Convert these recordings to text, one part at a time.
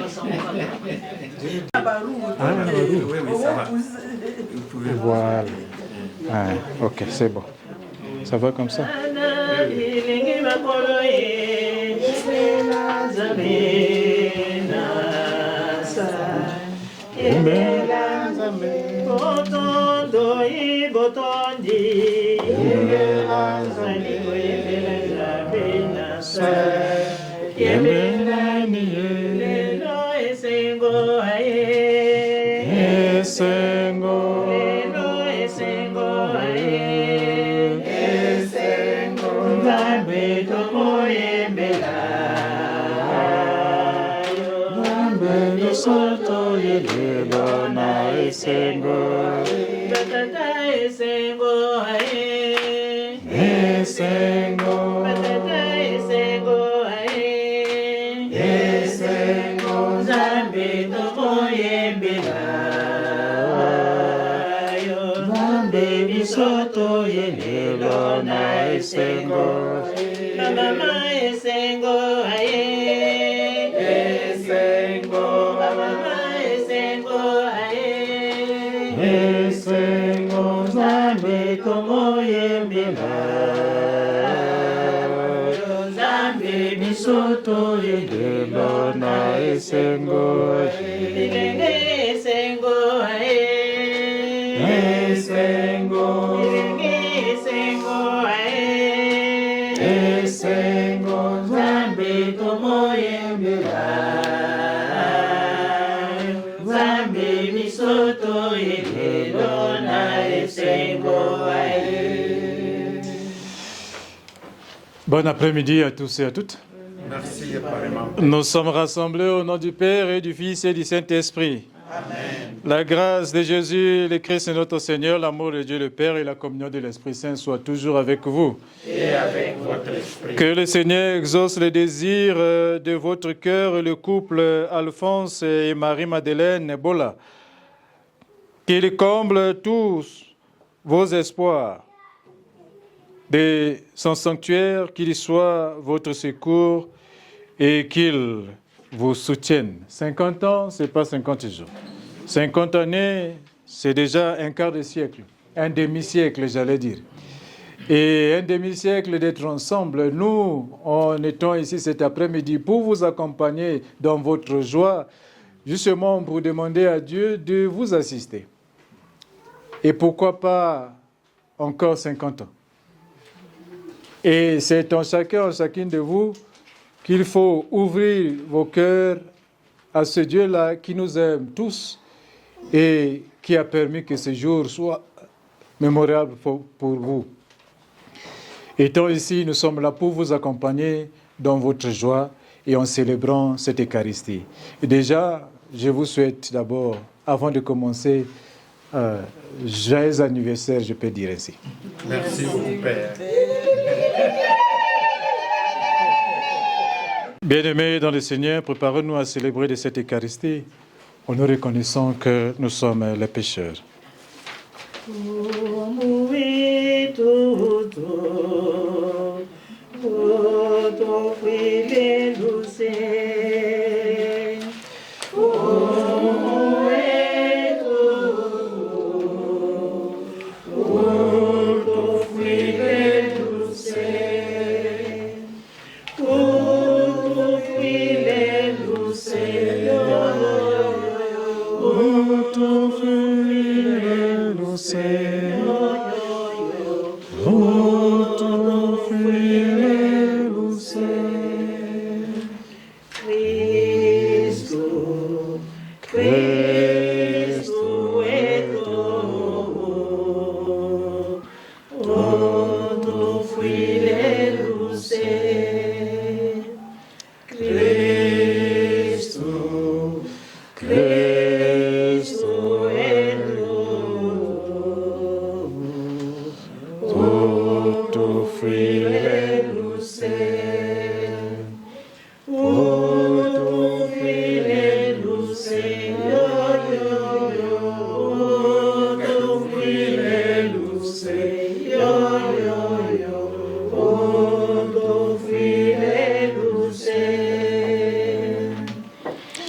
Oui, ça va. Vous pouvez Voilà. Ah, ok, c'est bon. Ça va comme ça? Bon après-midi à tous et à toutes. Merci, apparemment. Nous sommes rassemblés au nom du Père et du Fils et du Saint-Esprit. Amen. La grâce de Jésus, le Christ notre Seigneur, l'amour de Dieu le Père et la communion de l'Esprit Saint soient toujours avec vous. Et avec votre esprit. Que le Seigneur exauce les désirs de votre cœur, le couple Alphonse et Marie-Madeleine Bola. Qu'il comble tous vos espoirs. De son sanctuaire, qu'il soit votre secours et qu'il vous soutienne. 50 ans, ce n'est pas 50 jours. 50 années, c'est déjà un quart de siècle, un demi-siècle, j'allais dire. Et un demi-siècle d'être ensemble, nous, on étant ici cet après-midi pour vous accompagner dans votre joie, justement pour demander à Dieu de vous assister. Et pourquoi pas encore 50 ans? Et c'est en chacun, en chacune de vous, qu'il faut ouvrir vos cœurs à ce Dieu-là qui nous aime tous et qui a permis que ce jour soit mémorable pour vous. Étant ici, nous sommes là pour vous accompagner dans votre joie et en célébrant cette Eucharistie. Et déjà, je vous souhaite d'abord, avant de commencer, joyeux anniversaire, je peux dire ainsi. Merci beaucoup, Père. Bien-aimés dans le Seigneur, préparons-nous à célébrer de cette Eucharistie en nous reconnaissant que nous sommes les pécheurs.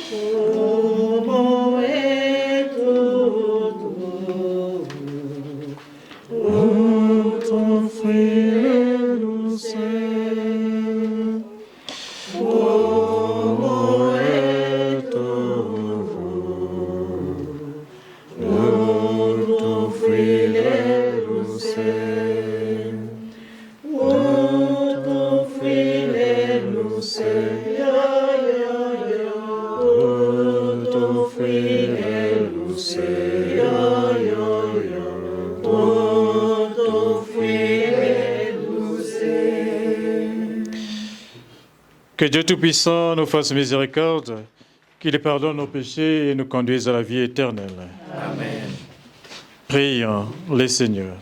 Como é tudo, Ton fruit le sait. como é Ton fruit le sait. tudo, filho, Ton fruit le sait. Que Dieu Tout-Puissant nous fasse miséricorde, qu'il pardonne nos péchés et nous conduise à la vie éternelle. Amen. Prions les Seigneurs.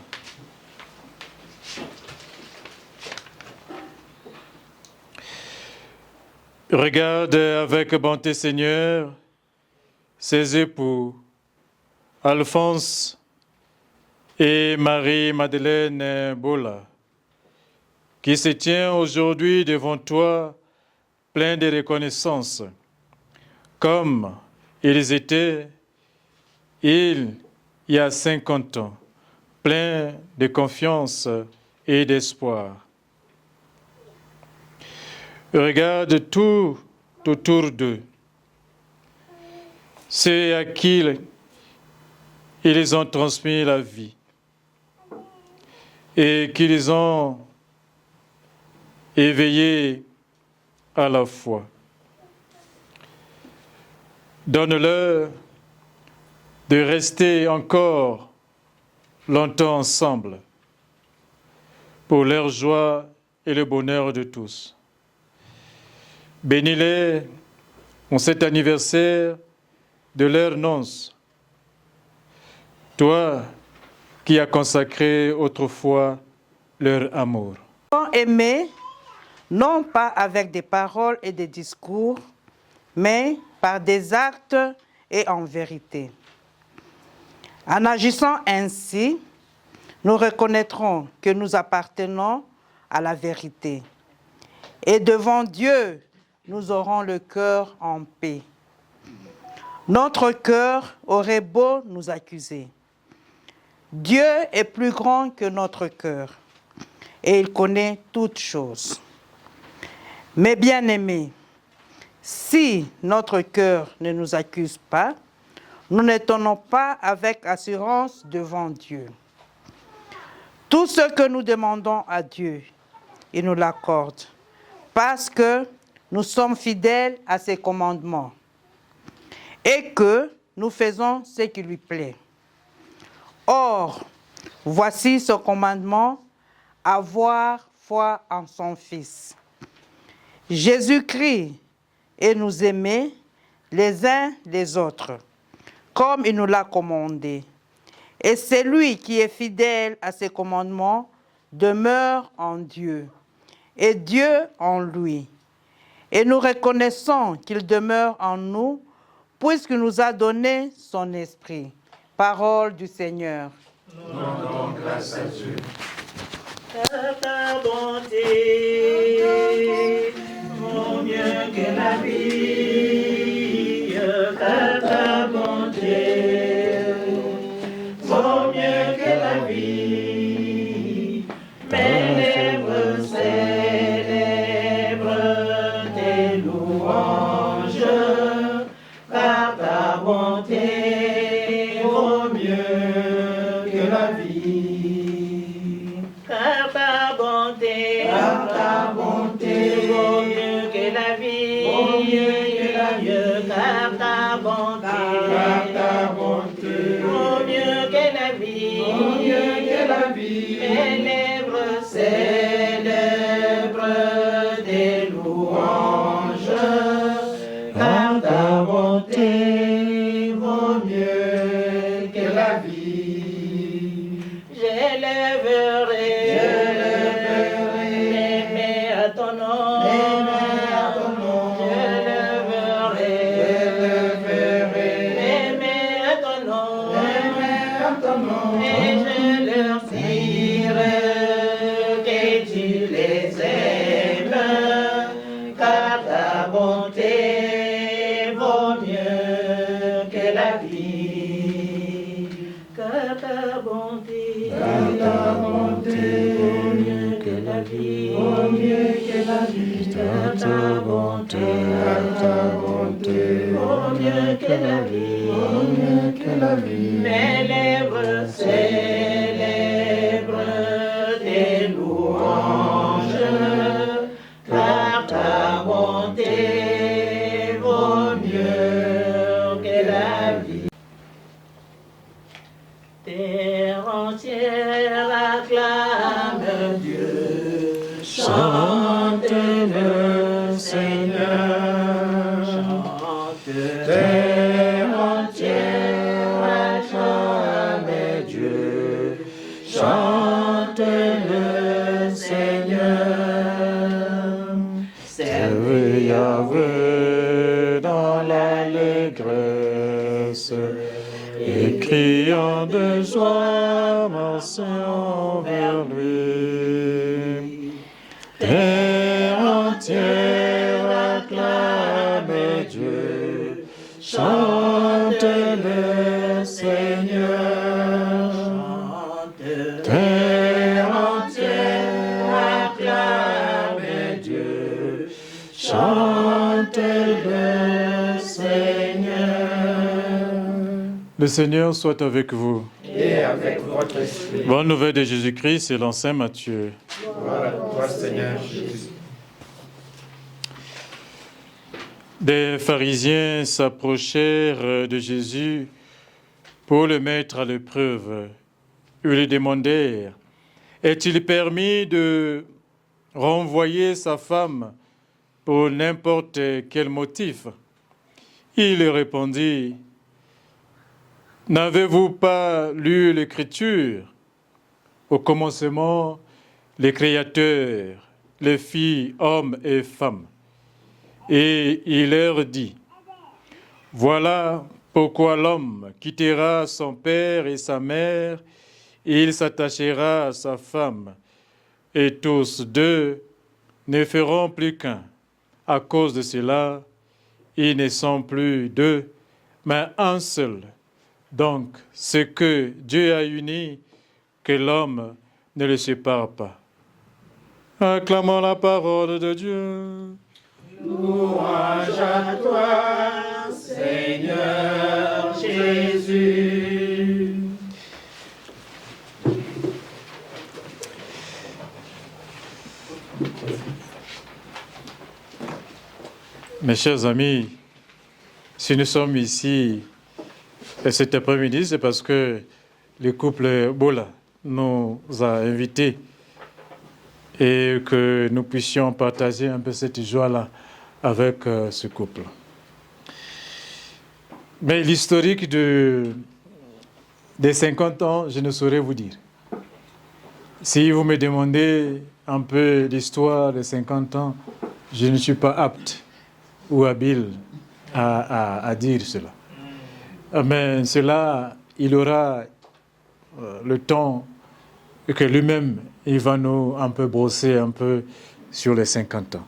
Regarde avec bonté, Seigneur, ces époux, Alphonse et Marie-Madeleine Bola, qui se tient aujourd'hui devant toi pleins de reconnaissance, comme ils étaient il y a 50 ans, pleins de confiance et d'espoir. Regarde tout autour d'eux, ceux à qui ils ont transmis la vie et qu'ils ont éveillé à la foi. Donne-leur de rester encore longtemps ensemble pour leur joie et le bonheur de tous. Bénis-les en cet anniversaire de leur noces, toi qui as consacré autrefois leur amour. Aimer, non pas avec des paroles et des discours, mais par des actes et en vérité. En agissant ainsi, nous reconnaîtrons que nous appartenons à la vérité. Et devant Dieu, nous aurons le cœur en paix. Notre cœur aurait beau nous accuser. Dieu est plus grand que notre cœur et il connaît toutes choses. Mes bien-aimés, si notre cœur ne nous accuse pas, nous ne tenons pas avec assurance devant Dieu. Tout ce que nous demandons à Dieu, il nous l'accorde, parce que nous sommes fidèles à ses commandements et que nous faisons ce qui lui plaît. Or, voici ce commandement, avoir foi en son Fils. Jésus-Christ et nous aimer les uns les autres, comme il nous l'a commandé. Et celui qui est fidèle à ses commandements demeure en Dieu, et Dieu en lui. Et nous reconnaissons qu'il demeure en nous, puisqu'il nous a donné son esprit. Parole du Seigneur. Nous rendons grâce à Dieu. Ta bonté vaut mieux que la vie, car ta bonté vaut mieux que la vie. Mes lèvres célèbrent tes louanges, car ta bonté vaut mieux que la vie. Car ta bonté vaut mieux que la vie, vaut mieux que la vie. Car ta bonté vaut mieux que la vie, vaut mieux que la vie. Mes lèvres célèbrent tes louanges, car ta bonté vaut mieux que la vie. J'élèverai mes mains à ton nom. J'élèverai mes mains à ton nom. Et je leur dirai que tu les aimes, car ta bonté vaut mieux la vie, car ta bonté, vaut mieux que la vie, car ta bonté, vaut mieux que la vie, mes lèvres célèbrent tes louanges, car ta bonté vaut mieux que la vie. Terre entière acclame Dieu, chante le Seigneur, chante. Terre entière acclame Dieu, chante le Seigneur. Servez Yahweh dans l'allégresse, et criant de joie, marchons vers lui. Terre entière acclame Dieu, chante le Seigneur. Terre entière acclame Dieu, chante le Seigneur. Le Seigneur soit avec vous. Et avec votre esprit. Bonne nouvelle de Jésus-Christ selon saint Matthieu. Gloire à toi, Seigneur Jésus. Des pharisiens s'approchèrent de Jésus pour le mettre à l'épreuve. Ils lui demandèrent, est-il permis de renvoyer sa femme pour n'importe quel motif? Il leur répondit, n'avez-vous pas lu l'Écriture? Au commencement, les créateurs, les filles, hommes et femmes. Et il leur dit, voilà pourquoi l'homme quittera son père et sa mère, et il s'attachera à sa femme, et tous deux ne feront plus qu'un. À cause de cela, ils ne sont plus deux, mais un seul. Donc, ce que Dieu a uni, que l'homme ne le sépare pas. Acclamons la parole de Dieu. Louange à toi, Seigneur Jésus. Mes chers amis, si nous sommes ici cet après-midi, c'est parce que le couple Bola nous a invités et que nous puissions partager un peu cette joie-là avec ce couple. Mais l'historique des 50 ans, je ne saurais vous dire. Si vous me demandez un peu l'histoire des 50 ans, je ne suis pas apte ou habile à dire cela. Mais cela, il aura le temps que lui-même, il va nous un peu brosser un peu sur les 50 ans.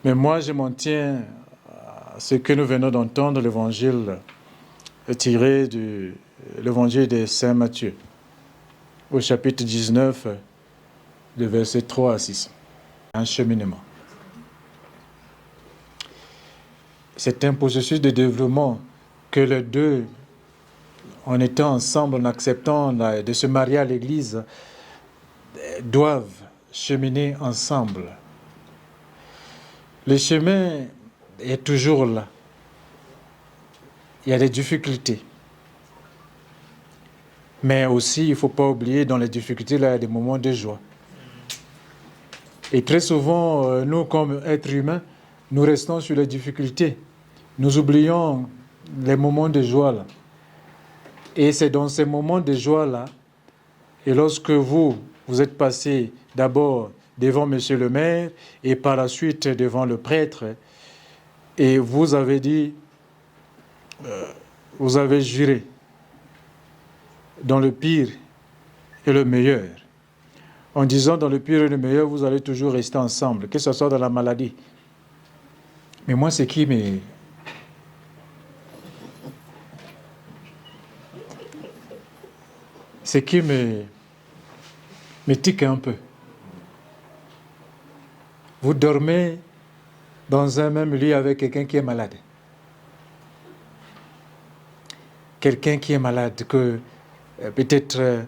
Mais moi, je m'en tiens à ce que nous venons d'entendre, l'évangile tiré de l'évangile de Saint Matthieu, au chapitre 19, de versets 3 à 6. Un cheminement. C'est un processus de développement que les deux, en étant ensemble, en acceptant de se marier à l'Église, doivent cheminer ensemble. Le chemin est toujours là. Il y a des difficultés. Mais aussi, il ne faut pas oublier, dans les difficultés, là, il y a des moments de joie. Et très souvent, nous, comme êtres humains, nous restons sur les difficultés. Nous oublions les moments de joie là. Et c'est dans ces moments de joie là, et lorsque vous êtes passé d'abord devant Monsieur le maire et par la suite devant le prêtre, et vous avez dit, vous avez juré dans le pire et le meilleur. En disant dans le pire et le meilleur, vous allez toujours rester ensemble, que ce soit dans la maladie. Mais moi, ce qui ce qui me tique un peu. Vous dormez dans un même lit avec quelqu'un qui est malade. Quelqu'un qui est malade, que peut-être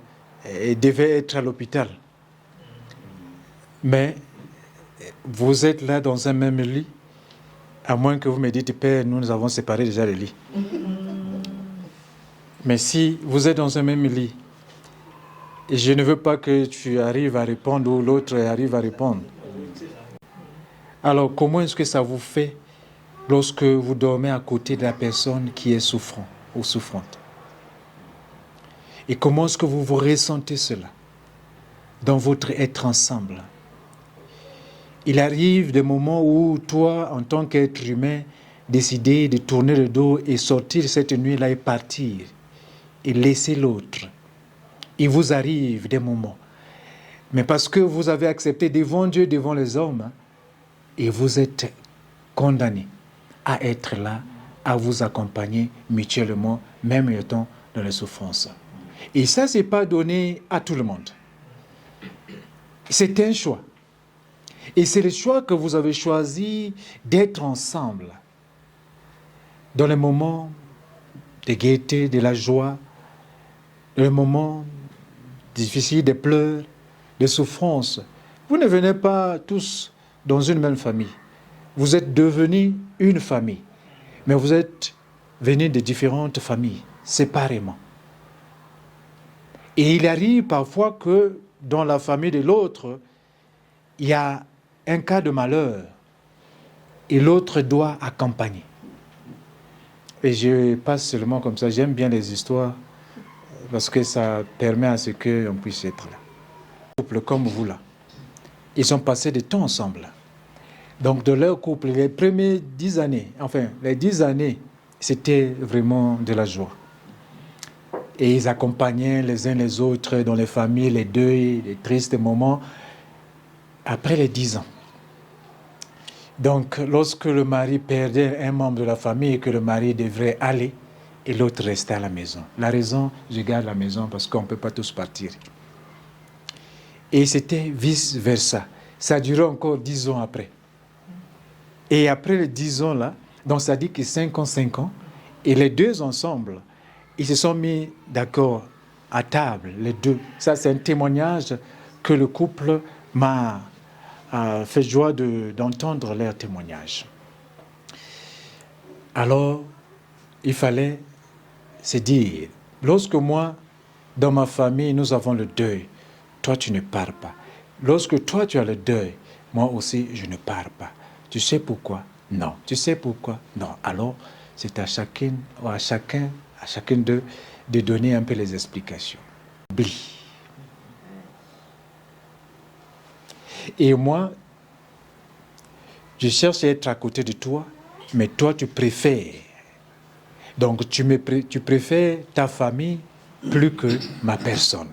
devait être à l'hôpital. Mais vous êtes là dans un même lit, à moins que vous me dites, Père, nous avons séparé déjà les lits. Mais si vous êtes dans un même lit, et je ne veux pas que tu arrives à répondre ou l'autre arrive à répondre. Alors, comment est-ce que ça vous fait lorsque vous dormez à côté de la personne qui est souffrant ou souffrante? Et comment est-ce que vous ressentez cela dans votre être ensemble? Il arrive des moments où toi, en tant qu'être humain, décidez de tourner le dos et sortir cette nuit-là et partir et laisser l'autre. Il vous arrive des moments. Mais parce que vous avez accepté devant Dieu, devant les hommes, et vous êtes condamné à être là, à vous accompagner mutuellement, même étant dans les souffrances. Et ça, ce n'est pas donné à tout le monde. C'est un choix. Et c'est le choix que vous avez choisi d'être ensemble. Dans les moments de gaieté, de la joie, dans les moments difficiles, des pleurs, des souffrances. Vous ne venez pas tous dans une même famille. Vous êtes devenus une famille. Mais vous êtes venus de différentes familles, séparément. Et il arrive parfois que dans la famille de l'autre, il y a un cas de malheur et l'autre doit accompagner. Et je passe seulement comme ça, j'aime bien les histoires parce que ça permet à ce qu'on puisse être là. Un couple comme vous là, ils ont passé du temps ensemble. Donc de leur couple, les premières 10 années, enfin les 10 années, c'était vraiment de la joie. Et ils accompagnaient les uns les autres dans les familles, les deuils, les tristes moments, après les 10 ans. Donc, lorsque le mari perdait un membre de la famille et que le mari devrait aller, et l'autre restait à la maison. La raison, je garde la maison parce qu'on ne peut pas tous partir. Et c'était vice-versa. Ça a duré encore 10 ans après. Et après les 10 ans là, donc ça dit que 5 ans, et les deux ensemble, ils se sont mis d'accord à table, les deux. Ça, c'est un témoignage que le couple m'a fait joie d'entendre leur témoignage. Alors, il fallait se dire, lorsque moi, dans ma famille, nous avons le deuil, toi, tu ne pars pas. Lorsque toi, tu as le deuil, moi aussi, je ne pars pas. Tu sais pourquoi? Non. Tu sais pourquoi? Non. Alors, c'est à chacun d'eux de donner un peu les explications. Oublie. Et moi, je cherche à être à côté de toi, mais toi, tu préfères. Donc, tu préfères ta famille plus que ma personne.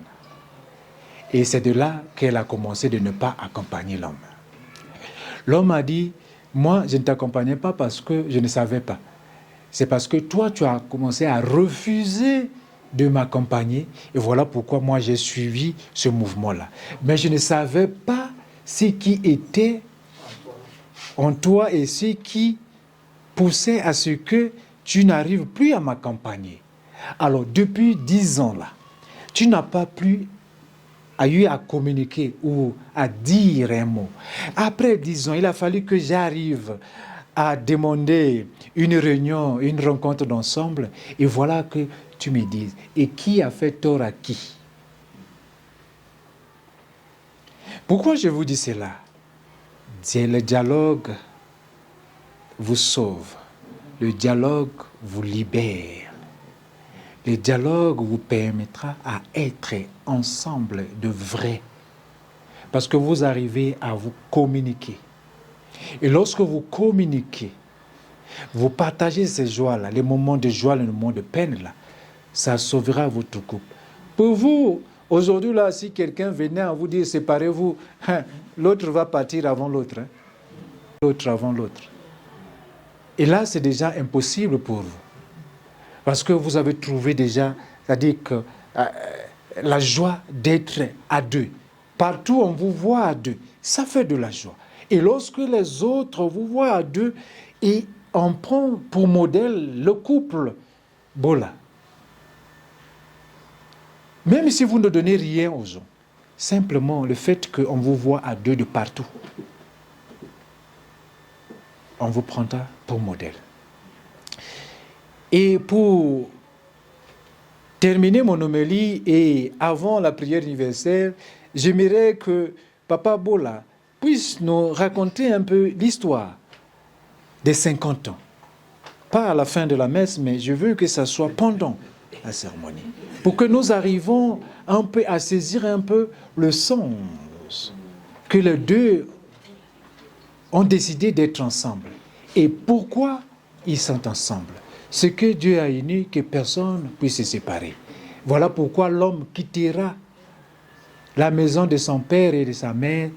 Et c'est de là qu'elle a commencé de ne pas accompagner l'homme. L'homme a dit, moi, je ne t'accompagnais pas parce que je ne savais pas. C'est parce que toi, tu as commencé à refuser de m'accompagner. Et voilà pourquoi moi, j'ai suivi ce mouvement-là. Mais je ne savais pas ce qui était en toi et ce qui poussait à ce que tu n'arrives plus à m'accompagner. Alors, depuis 10 ans là, tu n'as pas plus eu à communiquer ou à dire un mot. Après 10 ans, il a fallu que j'arrive à demander une réunion, une rencontre d'ensemble, et voilà que tu me dises, et qui a fait tort à qui? Pourquoi je vous dis cela? Le dialogue vous sauve. Le dialogue vous libère. Le dialogue vous permettra à être ensemble de vrai. Parce que vous arrivez à vous communiquer. Et lorsque vous communiquez, vous partagez ces joies-là, les moments de joie, les moments de peine-là, ça sauvera votre couple. Pour vous, aujourd'hui, là, si quelqu'un venait à vous dire séparez-vous, l'autre va partir avant l'autre. L'autre avant l'autre. Et là, c'est déjà impossible pour vous. Parce que vous avez trouvé déjà, c'est-à-dire que la joie d'être à deux. Partout on vous voit à deux, ça fait de la joie. Et lorsque les autres vous voient à deux, et on prend pour modèle le couple Bola. Même si vous ne donnez rien aux gens, simplement le fait qu'on vous voit à deux de partout, on vous prendra pour modèle. Et pour terminer mon homélie et avant la prière universelle, j'aimerais que Papa Bola puisse nous raconter un peu l'histoire des 50 ans. Pas à la fin de la messe, mais je veux que ça soit pendant la cérémonie. Pour que nous arrivions un peu à saisir un peu le sens que les deux ont décidé d'être ensemble. Et pourquoi ils sont ensemble? Ce que Dieu a uni, que personne ne puisse se séparer. Voilà pourquoi l'homme quittera la maison de son père et de sa mère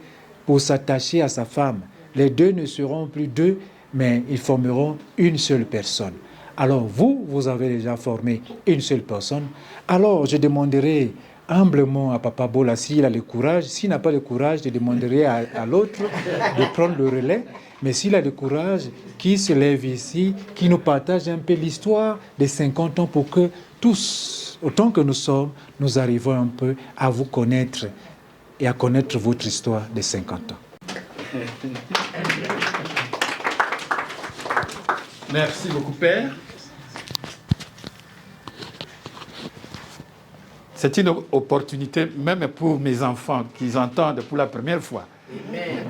pour s'attacher à sa femme. Les deux ne seront plus deux, mais ils formeront une seule personne. Alors vous avez déjà formé une seule personne. Alors je demanderai humblement à Papa Bola s'il a le courage. S'il n'a pas le courage, je demanderai à l'autre de prendre le relais. Mais s'il a le courage, qu'il se lève ici, qu'il nous partage un peu l'histoire des 50 ans pour que tous, autant que nous sommes, nous arrivons un peu à vous connaître et à connaître votre histoire des 50 ans. Merci beaucoup, Père. C'est une opportunité, même pour mes enfants, qu'ils entendent pour la première fois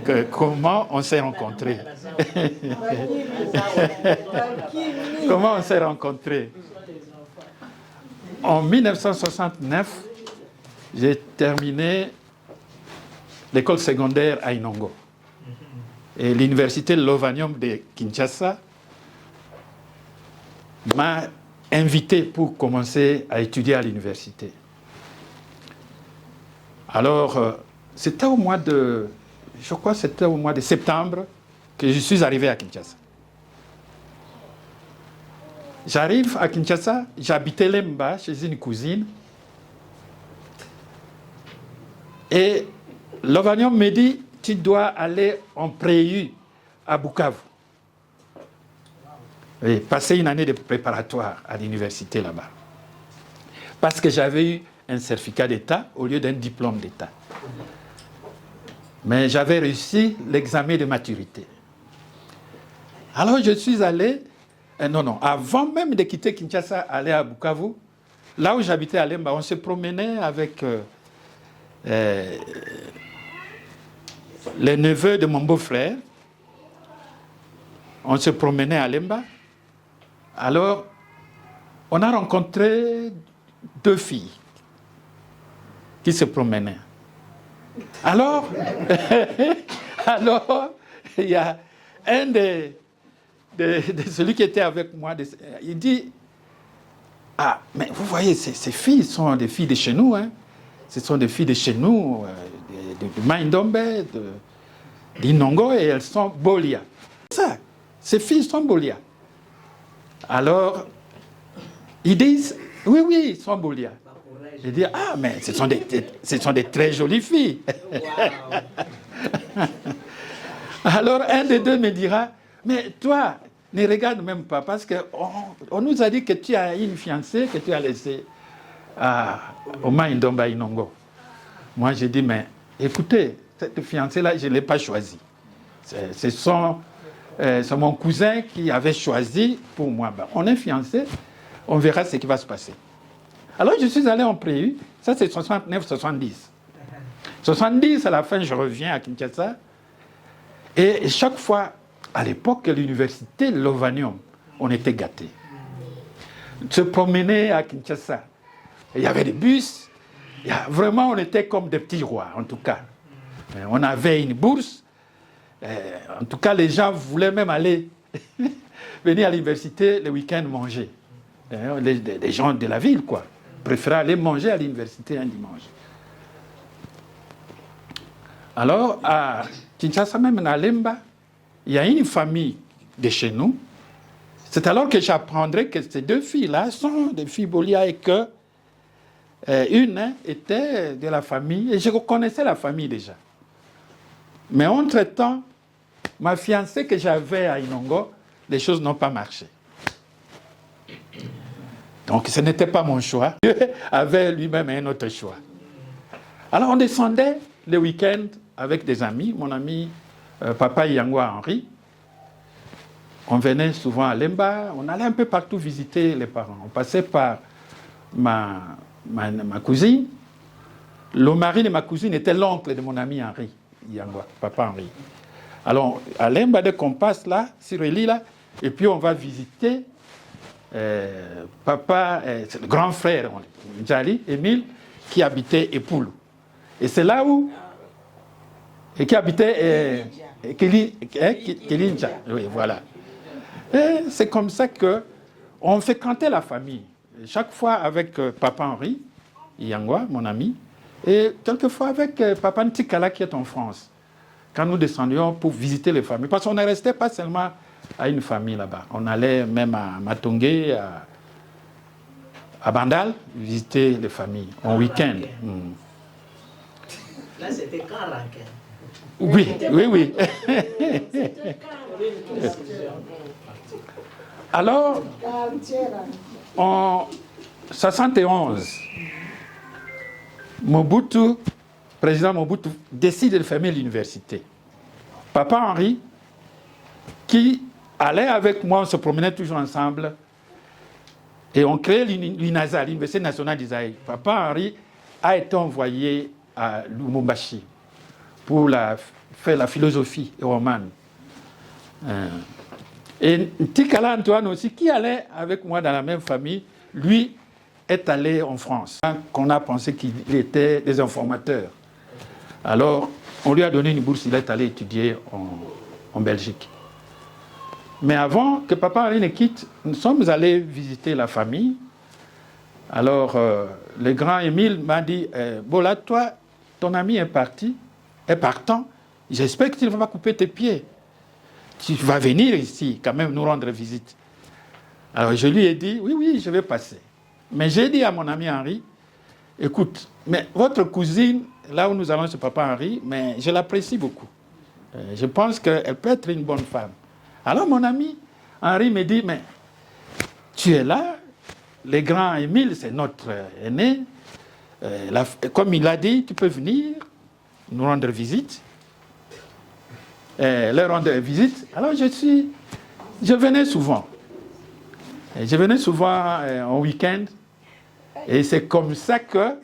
que comment on s'est rencontrés. Comment on s'est rencontrés. En 1969, j'ai terminé l'école secondaire à Inongo. Et l'université Lovanium de Kinshasa m'a invité pour commencer à étudier à l'université. Alors, c'était au mois de, je crois que c'était au mois de septembre que je suis arrivé à Kinshasa. J'arrive à Kinshasa, j'habitais Lemba chez une cousine. Et Lovanium me dit, tu dois aller en préu à Bukavu. Et passer une année de préparatoire à l'université là-bas. Parce que j'avais eu un certificat d'État au lieu d'un diplôme d'État. Mais j'avais réussi l'examen de maturité. Alors je suis allé, avant même de quitter Kinshasa, aller à Bukavu, là où j'habitais à Lemba, on se promenait avec les neveux de mon beau-frère. On se promenait à Lemba. Alors, on a rencontré deux filles qui se promenaient. Alors, il y a un de celui qui était avec moi, il dit, ah, mais vous voyez, ces filles sont des filles de chez nous, hein. Ce sont des filles de chez nous, de Maindombe, d'Inongo, et elles sont Bolia. Ça, ces filles sont Bolia. Alors, ils disent, oui, ils sont Bolia. Je dis, ah, mais ce sont des très jolies filles. Alors, un des deux me dira, mais toi, ne regarde même pas, parce qu'on nous a dit que tu as une fiancée que tu as laissée au Maindomba Inongo. Moi, j'ai dit, mais écoutez, cette fiancée-là, je ne l'ai pas choisie. C'est mon cousin qui avait choisi pour moi. Ben, on est fiancés, on verra ce qui va se passer. Alors, je suis allé en préu, ça c'est 69-70. 70, à la fin, je reviens à Kinshasa. Et chaque fois, à l'époque, à l'université Lovanium, on était gâtés. Se promener à Kinshasa, il y avait des bus, vraiment, on était comme des petits rois, en tout cas. On avait une bourse. En tout cas, les gens voulaient même aller venir à l'université le week-end manger. Les gens de la ville, quoi, préféraient aller manger à l'université un dimanche. Alors, à Kinshasa, même à Lemba, il y a une famille de chez nous. C'est alors que j'apprendrai que ces deux filles-là sont des filles Bolia et que Une était de la famille, et je connaissais la famille déjà. Mais entre-temps, ma fiancée que j'avais à Inongo, les choses n'ont pas marché. Donc ce n'était pas mon choix. Dieu avait lui-même un autre choix. Alors on descendait le week-end avec des amis, mon ami Papa Yangwa Henri. On venait souvent à Lemba, on allait un peu partout visiter les parents. On passait par ma cousine. Le mari de ma cousine était l'oncle de mon ami Henri Yangwa, Papa Henri. Alors à Lemba, dès qu'on passe là, sur le lit là, et puis on va visiter papa, c'est le grand frère, Njali, Émile, qui habitait Epoulou. Et c'est là où, et qui habitait Kelinja. Oui, voilà. Et c'est comme ça qu'on fréquentait la famille. Chaque fois avec papa Henri, Yangwa, mon ami, et quelquefois avec papa Ntikala qui est en France, quand nous descendions pour visiter les familles. Parce qu'on ne restait pas seulement à une famille là-bas. On allait même à Matongé, à Bandal, visiter les familles en week-end. Là, c'était quand Rankin? Oui, oui, oui. Alors, en 71, président Mobutu, décide de fermer l'université. Papa Henri, qui allait avec moi, on se promenait toujours ensemble, et on créait l'UNASA, l'Université nationale d'Isaïe. Papa Henri a été envoyé à Lubumbashi pour faire la philosophie romane. Et Tikala Antoine aussi, qui allait avec moi dans la même famille, lui est allé en France. On a pensé qu'il était des informateurs. Alors, on lui a donné une bourse, il est allé étudier en Belgique. Mais avant que papa Henri ne quitte, nous sommes allés visiter la famille. Alors, le grand Émile m'a dit, Bola, toi, ton ami est partant, j'espère que tu ne vas pas couper tes pieds. Tu vas venir ici, quand même, nous rendre visite. Alors, je lui ai dit, oui, oui, je vais passer. Mais j'ai dit à mon ami Henri, écoute, mais votre cousine, là où nous allons chez papa Henri, mais je l'apprécie beaucoup. Je pense qu'elle peut être une bonne femme. Alors, mon ami Henri me dit, mais tu es là, le grand Émile, c'est notre aîné. Comme il a dit, tu peux venir nous rendre visite. Leur rendre visite. Alors, je venais souvent. Je venais souvent en week-end. Et c'est comme ça que,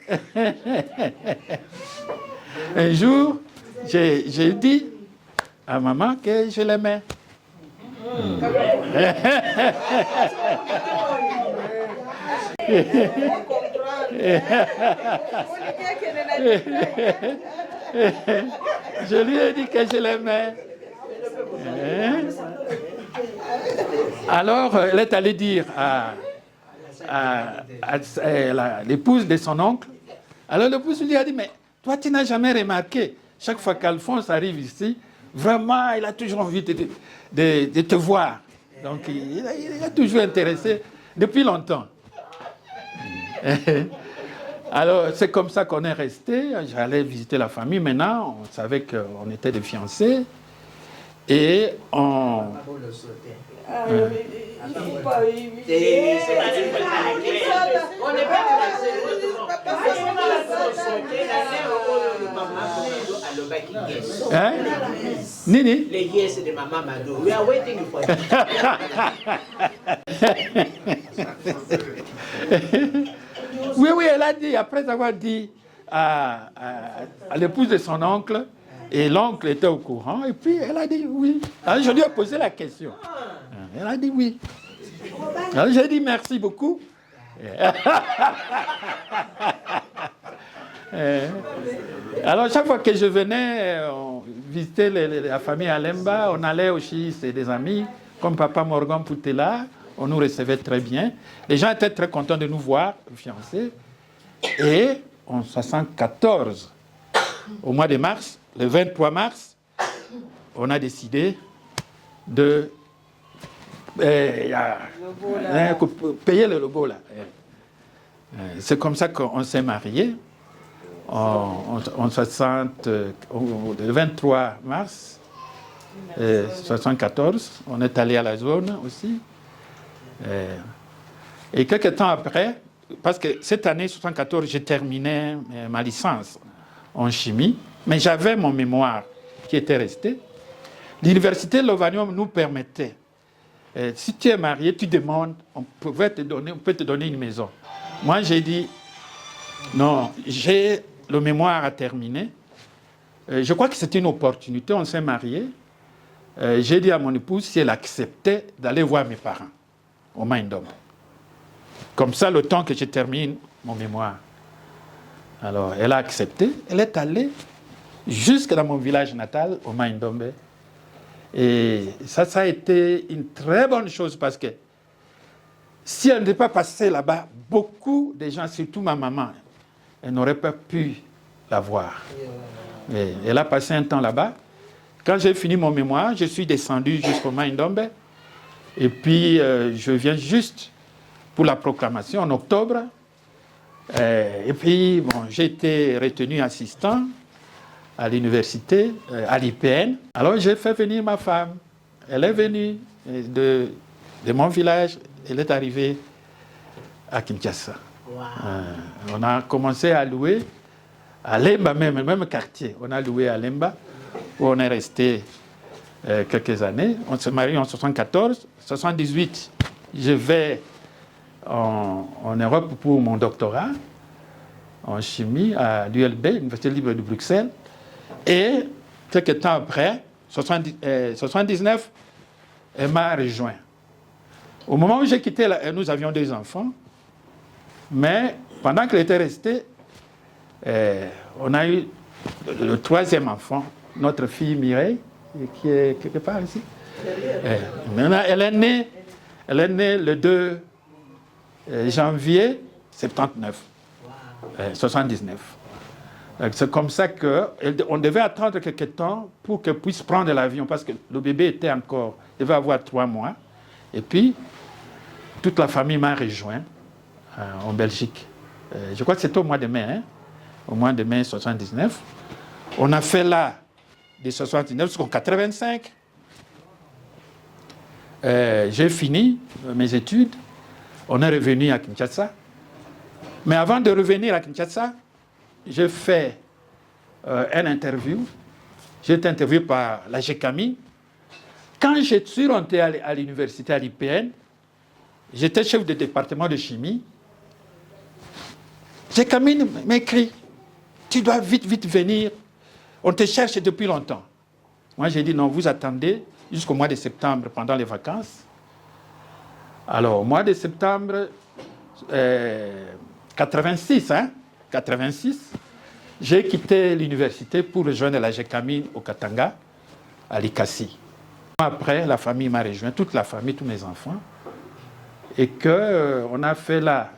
un jour, j'ai dit à maman que je l'aimais. Je lui ai dit que je l'aimais. Alors, elle est allée dire à l'épouse de son oncle. Alors, l'épouse lui a dit, mais toi, tu n'as jamais remarqué, chaque fois qu'Alphonse arrive ici, vraiment, il a toujours envie de te voir. Donc, il a toujours intéressé depuis longtemps. Alors, c'est comme ça qu'on est resté. J'allais visiter la famille. Maintenant, on savait qu'on était des fiancés. Et on... Hein? Nini? Les yes de Maman Mado. We are waiting for you. Oui, oui, elle a dit, après avoir dit à l'épouse de son oncle, et l'oncle était au courant, et puis elle a dit oui. Alors je lui ai posé la question. Elle a dit oui. Alors j'ai dit merci beaucoup. Alors chaque fois que je venais visiter la famille à Lemba, on allait aussi chez des amis, comme papa Morgan Poutela, on nous recevait très bien. Les gens étaient très contents de nous voir, fiancés. Et en 1974, au mois de mars, le 23 mars, on a décidé de payer le lobo là. C'est comme ça qu'on s'est mariés. Le 23 mars 1974, on est allé à la zone aussi. Et quelques temps après, parce que cette année 1974, j'ai terminé ma licence en chimie, mais j'avais mon mémoire qui était resté. L'université Lovanium nous permettait, si tu es marié, tu demandes, on peut te donner une maison. Moi, j'ai dit, non, j'ai le mémoire à terminer. Je crois que c'était une opportunité, on s'est mariés. J'ai dit à mon épouse si elle acceptait d'aller voir mes parents au Maïndombe. Comme ça, le temps que je termine mon mémoire. Alors, elle a accepté. Elle est allée jusque dans mon village natal, au Maïndombe. Et ça a été une très bonne chose parce que si elle n'était pas passée là-bas, beaucoup de gens, surtout ma maman, elle n'aurait pas pu la voir. Et elle a passé un temps là-bas. Quand j'ai fini mon mémoire, je suis descendu jusqu'au Maïndombe. Et puis, je viens juste pour la proclamation en octobre. Et puis, bon, j'ai été retenu assistant à l'université, à l'IPN. Alors, j'ai fait venir ma femme. Elle est venue de mon village. Elle est arrivée à Kinshasa. Wow. On a commencé à louer à Lemba, même quartier. On a loué à Lemba, où on est resté quelques années. On s'est marié en 1974. En 1978, je vais en Europe pour mon doctorat en chimie à l'ULB, l'Université libre de Bruxelles. Et quelques temps après, 1979, elle m'a rejoint. Au moment où j'ai quitté, nous avions 2 enfants. Mais pendant qu'elle était restée, on a eu le 3e enfant, notre fille Mireille, qui est quelque part ici. Elle est née le 2 janvier 79. 79. C'est comme ça qu'on devait attendre quelques temps pour qu'elle puisse prendre l'avion, parce que le bébé devait avoir 3 mois. Et puis, toute la famille m'a rejoint en Belgique. Je crois que c'était au mois de mai, au mois de mai 79. On a fait là, de 79 jusqu'en 85. J'ai fini mes études. On est revenu à Kinshasa. Mais avant de revenir à Kinshasa, j'ai fait une interview. J'ai été interviewé par la GECAMI. Quand je suis rentré à l'université à l'IPN, j'étais chef de département de chimie. GECAMI m'écrit, tu dois vite venir. On te cherche depuis longtemps. Moi, j'ai dit non, vous attendez jusqu'au mois de septembre pendant les vacances. Alors, au mois de septembre 86, j'ai quitté l'université pour rejoindre la GECAMI au Katanga, à Likasi. Après, la famille m'a rejoint, toute la famille, tous mes enfants. Et qu'on a fait là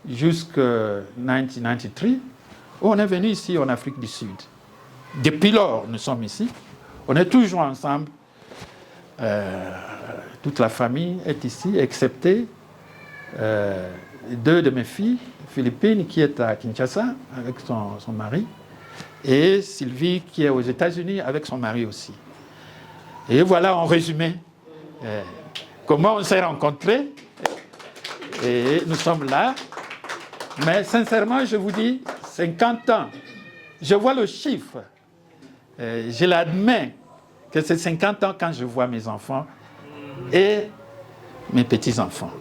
jusqu'en 1993, où on est venu ici en Afrique du Sud. Depuis lors, nous sommes ici. On est toujours ensemble. Toute la famille est ici, excepté 2 de mes filles, Philippine, qui est à Kinshasa avec son mari, et Sylvie, qui est aux États-Unis avec son mari aussi. Et voilà en résumé comment on s'est rencontrés. Et nous sommes là. Mais sincèrement, je vous dis, 50 ans, je vois le chiffre. Je l'admets que c'est 50 ans quand je vois mes enfants et mes petits-enfants.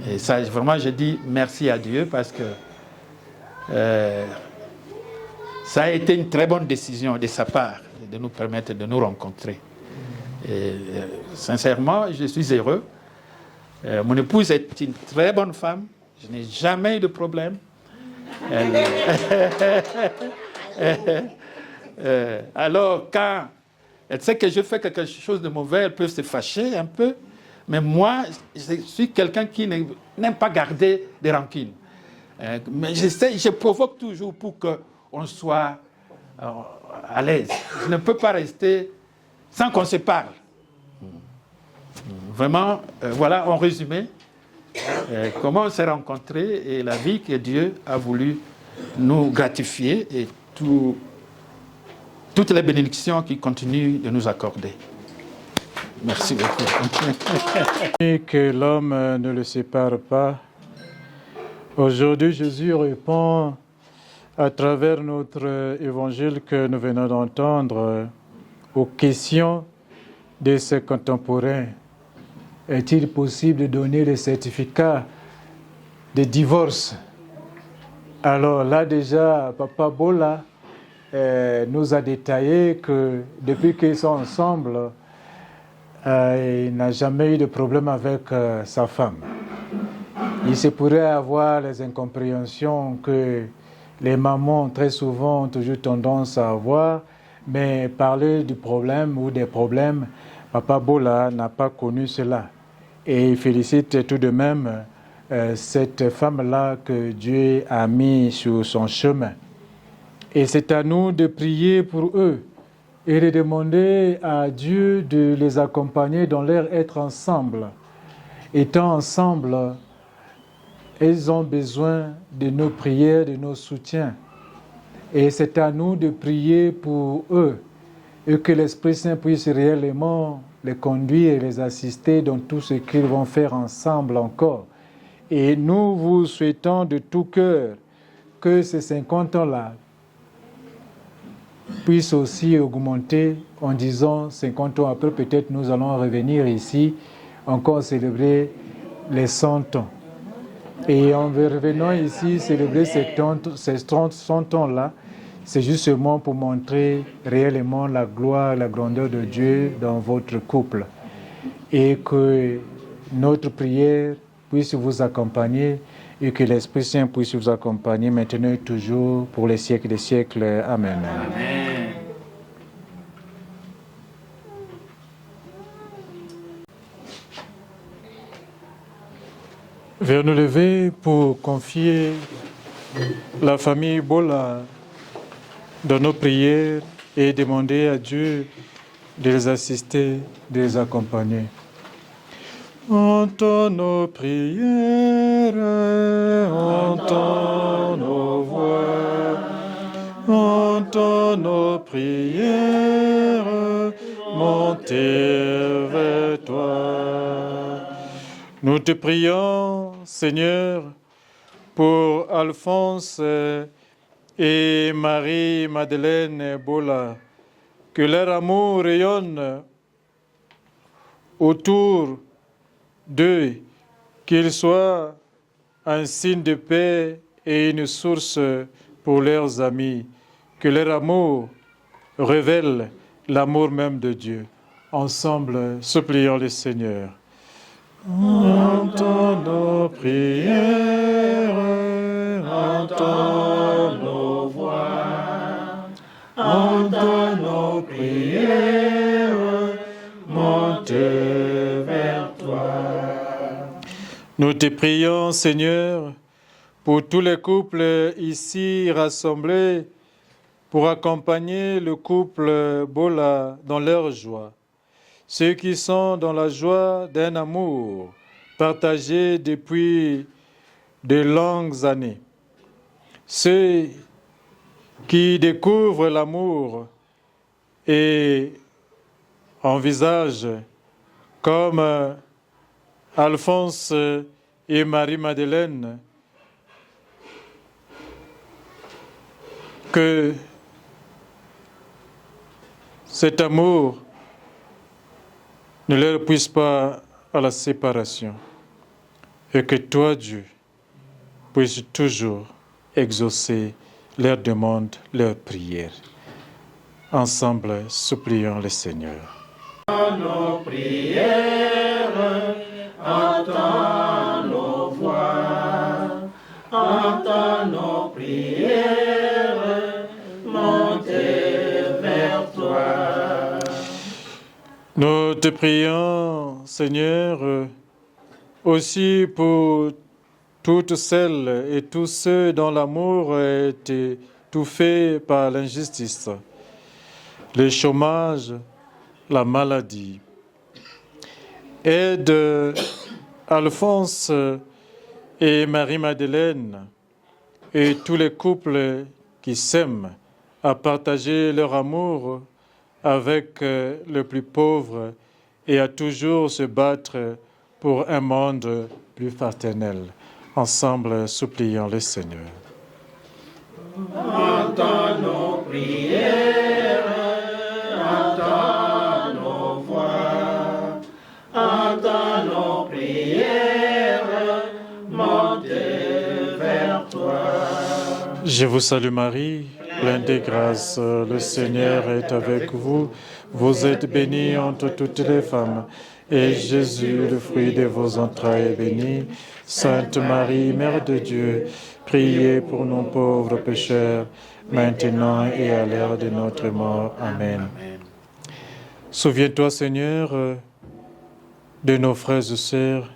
Et ça, vraiment, je dis merci à Dieu parce que ça a été une très bonne décision de sa part de nous permettre de nous rencontrer. Et sincèrement, je suis heureux. Mon épouse est une très bonne femme. Je n'ai jamais eu de problème. Alors, quand elle sait que je fais quelque chose de mauvais, elle peut se fâcher un peu. Mais moi, je suis quelqu'un qui n'aime pas garder des rancunes. Mais je provoque toujours pour qu'on soit à l'aise. Je ne peux pas rester sans qu'on se parle. Vraiment, voilà, en résumé, comment on s'est rencontrés et la vie que Dieu a voulu nous gratifier et toutes les bénédictions qu'il continue de nous accorder. Merci beaucoup. Et que l'homme ne le sépare pas. Aujourd'hui, Jésus répond à travers notre évangile que nous venons d'entendre aux questions de ses contemporains. Est-il possible de donner le certificat de divorce? Alors là déjà, Papa Bola nous a détaillé que depuis qu'ils sont ensemble, il n'a jamais eu de problème avec sa femme. Il se pourrait avoir les incompréhensions que les mamans très souvent ont toujours tendance à avoir, mais parler du problème ou des problèmes, Papa Bola n'a pas connu cela. Et il félicite tout de même cette femme-là que Dieu a mis sur son chemin. Et c'est à nous de prier pour eux et de demander à Dieu de les accompagner dans leur être ensemble. Étant ensemble, ils ont besoin de nos prières, de nos soutiens. Et c'est à nous de prier pour eux et que l'Esprit Saint puisse réellement les conduire et les assister dans tout ce qu'ils vont faire ensemble encore. Et nous vous souhaitons de tout cœur que ces 50 ans-là puissent aussi augmenter en disant 50 ans après, peut-être nous allons revenir ici, encore célébrer les 100 ans. Et en revenant ici célébrer ces 100 ans-là, c'est justement pour montrer réellement la gloire, la grandeur de Dieu dans votre couple. Et que notre prière puisse vous accompagner et que l'Esprit Saint puisse vous accompagner maintenant et toujours pour les siècles des siècles. Amen. Amen. Vers nous lever pour confier la famille Bola dans nos prières et demander à Dieu de les assister, de les accompagner. Entends nos prières, entends nos voix, entends nos prières, monter vers toi. Nous te prions, Seigneur, pour Alphonse et Marie-Madeleine Bola, que leur amour rayonne autour d'eux, qu'ils soient un signe de paix et une source pour leurs amis, que leur amour révèle l'amour même de Dieu. Ensemble, supplions le Seigneur. Entends nos prières, entends nos voix, entends nos prières, monte vers toi. Nous te prions, Seigneur, pour tous les couples ici rassemblés, pour accompagner le couple Bola dans leur joie. Ceux qui sont dans la joie d'un amour partagé depuis de longues années. Ceux qui découvrent l'amour et envisagent, comme Alphonse et Marie-Madeleine, que cet amour ne leur puisse pas à la séparation et que toi, Dieu, puisses toujours exaucer leurs demandes, leurs prières. Ensemble, supplions le Seigneur. Nos prières, entends nos voix, entends nos prières, montez vers toi. Nous te prions, Seigneur, aussi pour toutes celles et tous ceux dont l'amour est étouffé par l'injustice, le chômage, la maladie. Aide Alphonse et Marie-Madeleine et tous les couples qui s'aiment à partager leur amour avec le plus pauvre et à toujours se battre pour un monde plus fraternel. Ensemble, supplions le Seigneur. Entends nos prières, entends nos voix, entends nos prières, monte vers toi. Je vous salue Marie, pleine de grâce, le Seigneur est avec vous. Vous êtes bénie entre toutes les femmes, et Jésus, le fruit de vos entrailles, est béni. Sainte Marie, Mère de Dieu, priez pour nous pauvres pécheurs, maintenant et à l'heure de notre mort. Amen. Souviens-toi, Seigneur, de nos frères et sœurs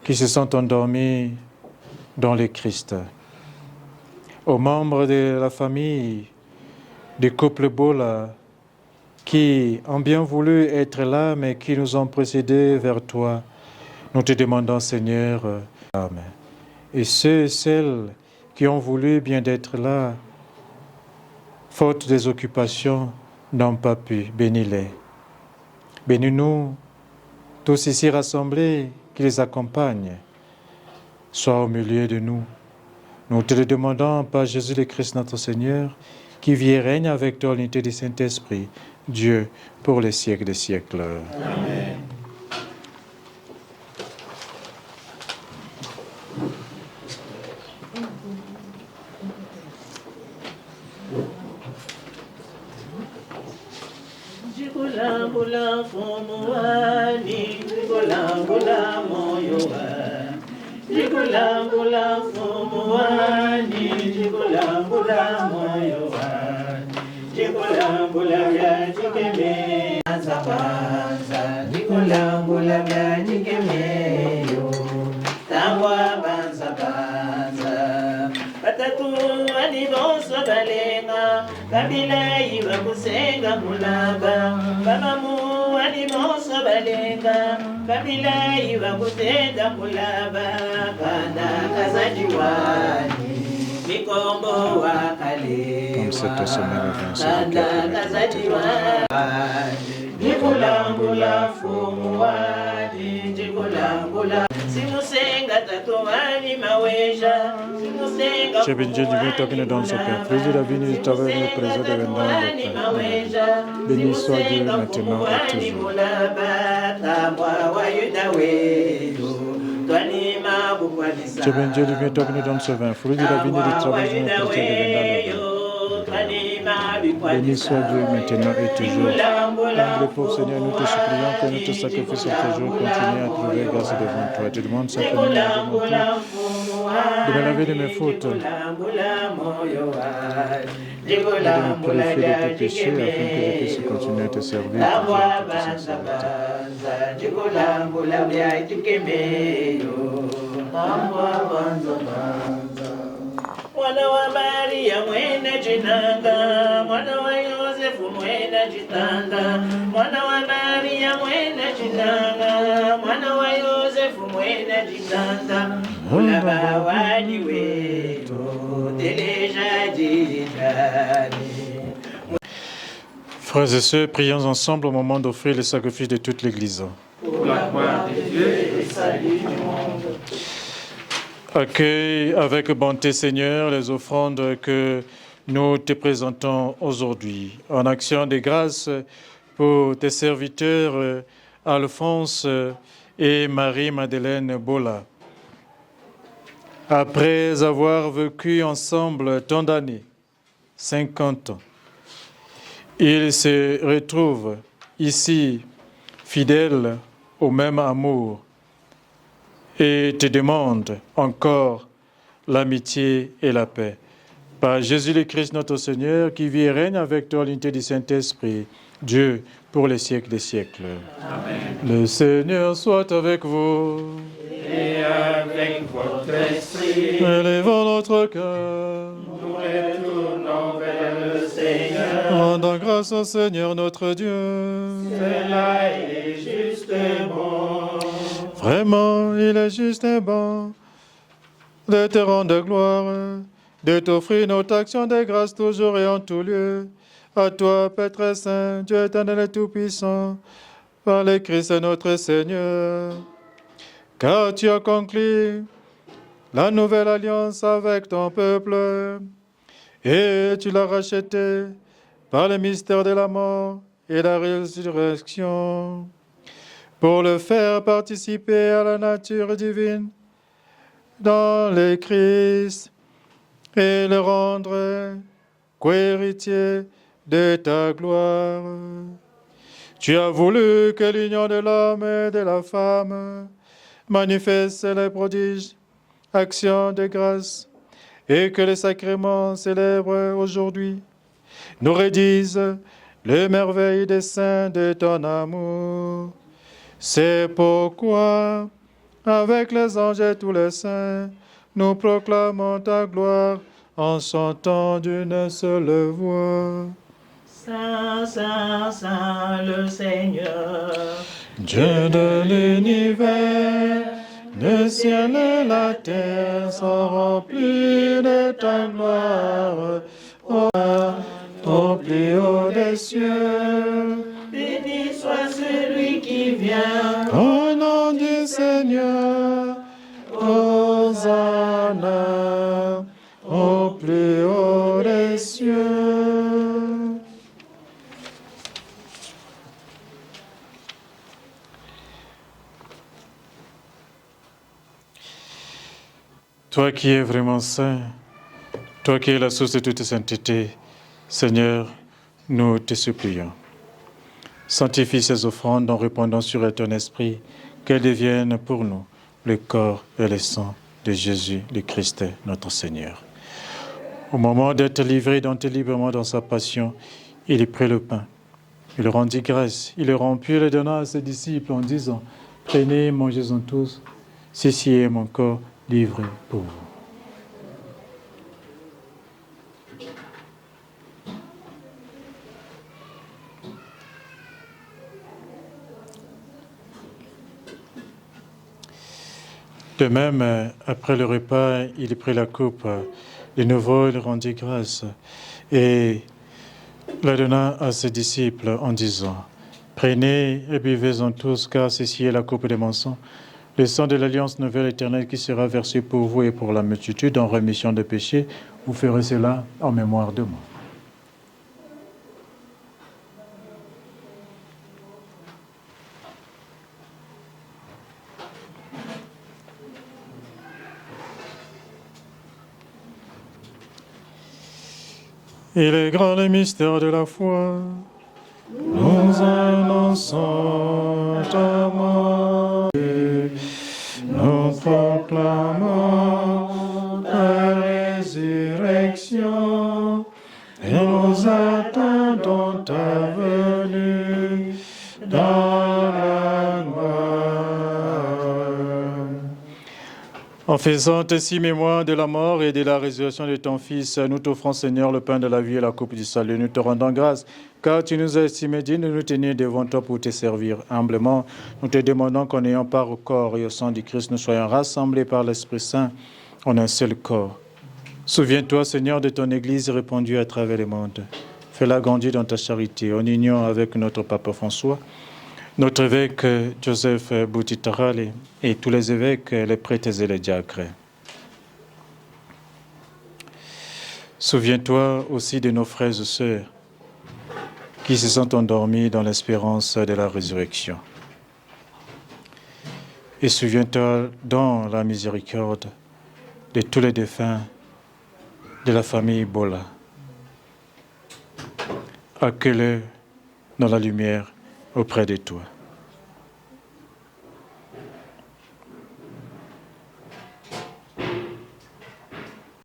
qui se sont endormis dans le Christ. Aux membres de la famille du couple Bola qui ont bien voulu être là, mais qui nous ont précédés vers toi, nous te demandons, Seigneur, Amen. Et ceux et celles qui ont voulu bien d'être là, faute des occupations, n'ont pas pu, bénis-les. Bénis-nous, tous ici rassemblés, qui les accompagnent. Sois au milieu de nous. Nous te le demandons par Jésus le Christ notre Seigneur, qui vit et règne avec toi l'unité du Saint-Esprit, Dieu, pour les siècles des siècles. Amen. Jigulambula fumuani, jigulambula moyoa. Jigulambula fumuani, jigulambula moyoa. Jigulambula ya jikeme banza, jigulambula ya jikeme yo. Tangwa banza, batatu waliboso balenga, kabila iwa kusenga mulaba. Bamamu waliboso balenga, kabila iwa kusenga mulaba. Kanda kazajiwani, mikombo wakale. Comme cette semaine Kanda kazajiwani, jikulambula fumuwani, jikulambula. Simusenga tatuwani maweja, simusenga J'ai béni Dieu divin, toi qui nous donnes ce Père. Fruit de la vie, nous t'avons le présent de dans le Père. Béni soit Dieu maintenant et toujours. J'ai béni Dieu divin, toi qui nous donnes ce vin. Fruit de la vie, nous t'avons le présent de dans le Père. Béni soit Dieu maintenant et toujours. Humble pauvre Seigneur, nous te supplions que notre sacrifice toujours continue à trouver grâce devant toi. Je demande simplement de me laver de mes fautes et de me purifier de tes péchés afin que je puisse continuer à te servir Mwana wa Maria mwene jinanga, mwana wa Yosefu mwene jitanda, mwana wa Maria mwene jinanga, mwana wa Yosefu mwene jitanda, mulaba wadi wetu teleja jijani. Frères et sœurs, prions ensemble au moment d'offrir le sacrifice de toute l'Église. Pour la gloire de Dieu et le salut du monde. Accueille avec bonté, Seigneur, les offrandes que nous te présentons aujourd'hui, en action de grâce pour tes serviteurs Alphonse et Marie-Madeleine Bola. Après avoir vécu ensemble tant d'années, 50 ans, ils se retrouvent ici fidèles au même amour et te demandent encore l'amitié et la paix. Par Jésus le Christ notre Seigneur, qui vit et règne avec toi l'unité du Saint-Esprit, Dieu, pour les siècles des siècles. Amen. Le Seigneur soit avec vous. Et avec votre esprit, élevons notre cœur. nous retournons vers le Seigneur. Rendons grâce au Seigneur notre Dieu. Cela est juste bon. Vraiment, il est juste et bon de te rendre gloire, de t'offrir notre action de grâce toujours et en tout lieu. À toi, Père très saint, Dieu éternel et tout-puissant, par le Christ notre Seigneur, car tu as conclu la nouvelle alliance avec ton peuple, et tu l'as racheté par le mystère de la mort et la résurrection, pour le faire participer à la nature divine dans le Christ et le rendre co-héritier de ta gloire. Tu as voulu que l'union de l'homme et de la femme manifeste les prodiges, actions de grâce, et que les sacrements célèbrent aujourd'hui nous redisent les merveilles des saints de ton amour. C'est pourquoi, avec les anges et tous les saints, nous proclamons ta gloire en chantant d'une seule voix. Saint, Saint, Saint, le Seigneur. Dieu de l'univers, le ciel et la terre sont remplis de ta gloire. Au plus haut des cieux, Béni soit celui qui vient. au nom du Seigneur, Hosanna, au plus haut des cieux. Toi qui es vraiment saint, toi qui es la source de toute sainteté, Seigneur, nous te supplions. Sanctifie ces offrandes en répandant sur ton esprit, qu'elles deviennent pour nous le corps et le sang de Jésus, le Christ, notre Seigneur. Au moment d'être livré librement dans sa passion, il prit le pain. Il le rendit grâce, il le rompit et le donna à ses disciples en disant, « Prenez, mangez-en tous, ceci est mon corps livré pour vous. » De même, après le repas, il prit la coupe. De nouveau, il rendit grâce et la donna à ses disciples en disant, « Prenez et buvez-en tous, car ceci est la coupe de mon sang, le sang de l'alliance nouvelle éternelle qui sera versé pour vous et pour la multitude en rémission de péchés. Vous ferez cela en mémoire de moi. » Il est grand le mystère de la foi. Nous annonçons ta mort, nous proclamons ta résurrection et nous attendons ta venue dans la gloire. En faisant ainsi mémoire de la mort et de la résurrection de ton Fils, nous t'offrons, Seigneur, le pain de la vie et la coupe du salut. Nous te rendons grâce, car tu nous as estimés dignes de nous tenir devant toi pour te servir humblement. Nous te demandons qu'en ayant part au corps et au sang du Christ, nous soyons rassemblés par l'Esprit Saint en un seul corps. Souviens-toi, Seigneur, de ton Église répandue à travers le monde. Fais-la grandir dans ta charité, en union avec notre Papa François, notre évêque Joseph Boutitarale et tous les évêques, les prêtres et les diacres. Souviens-toi aussi de nos frères et sœurs qui se sont endormis dans l'espérance de la résurrection. Et souviens-toi dans la miséricorde de tous les défunts de la famille Bola. Accueille-les dans la lumière auprès de toi.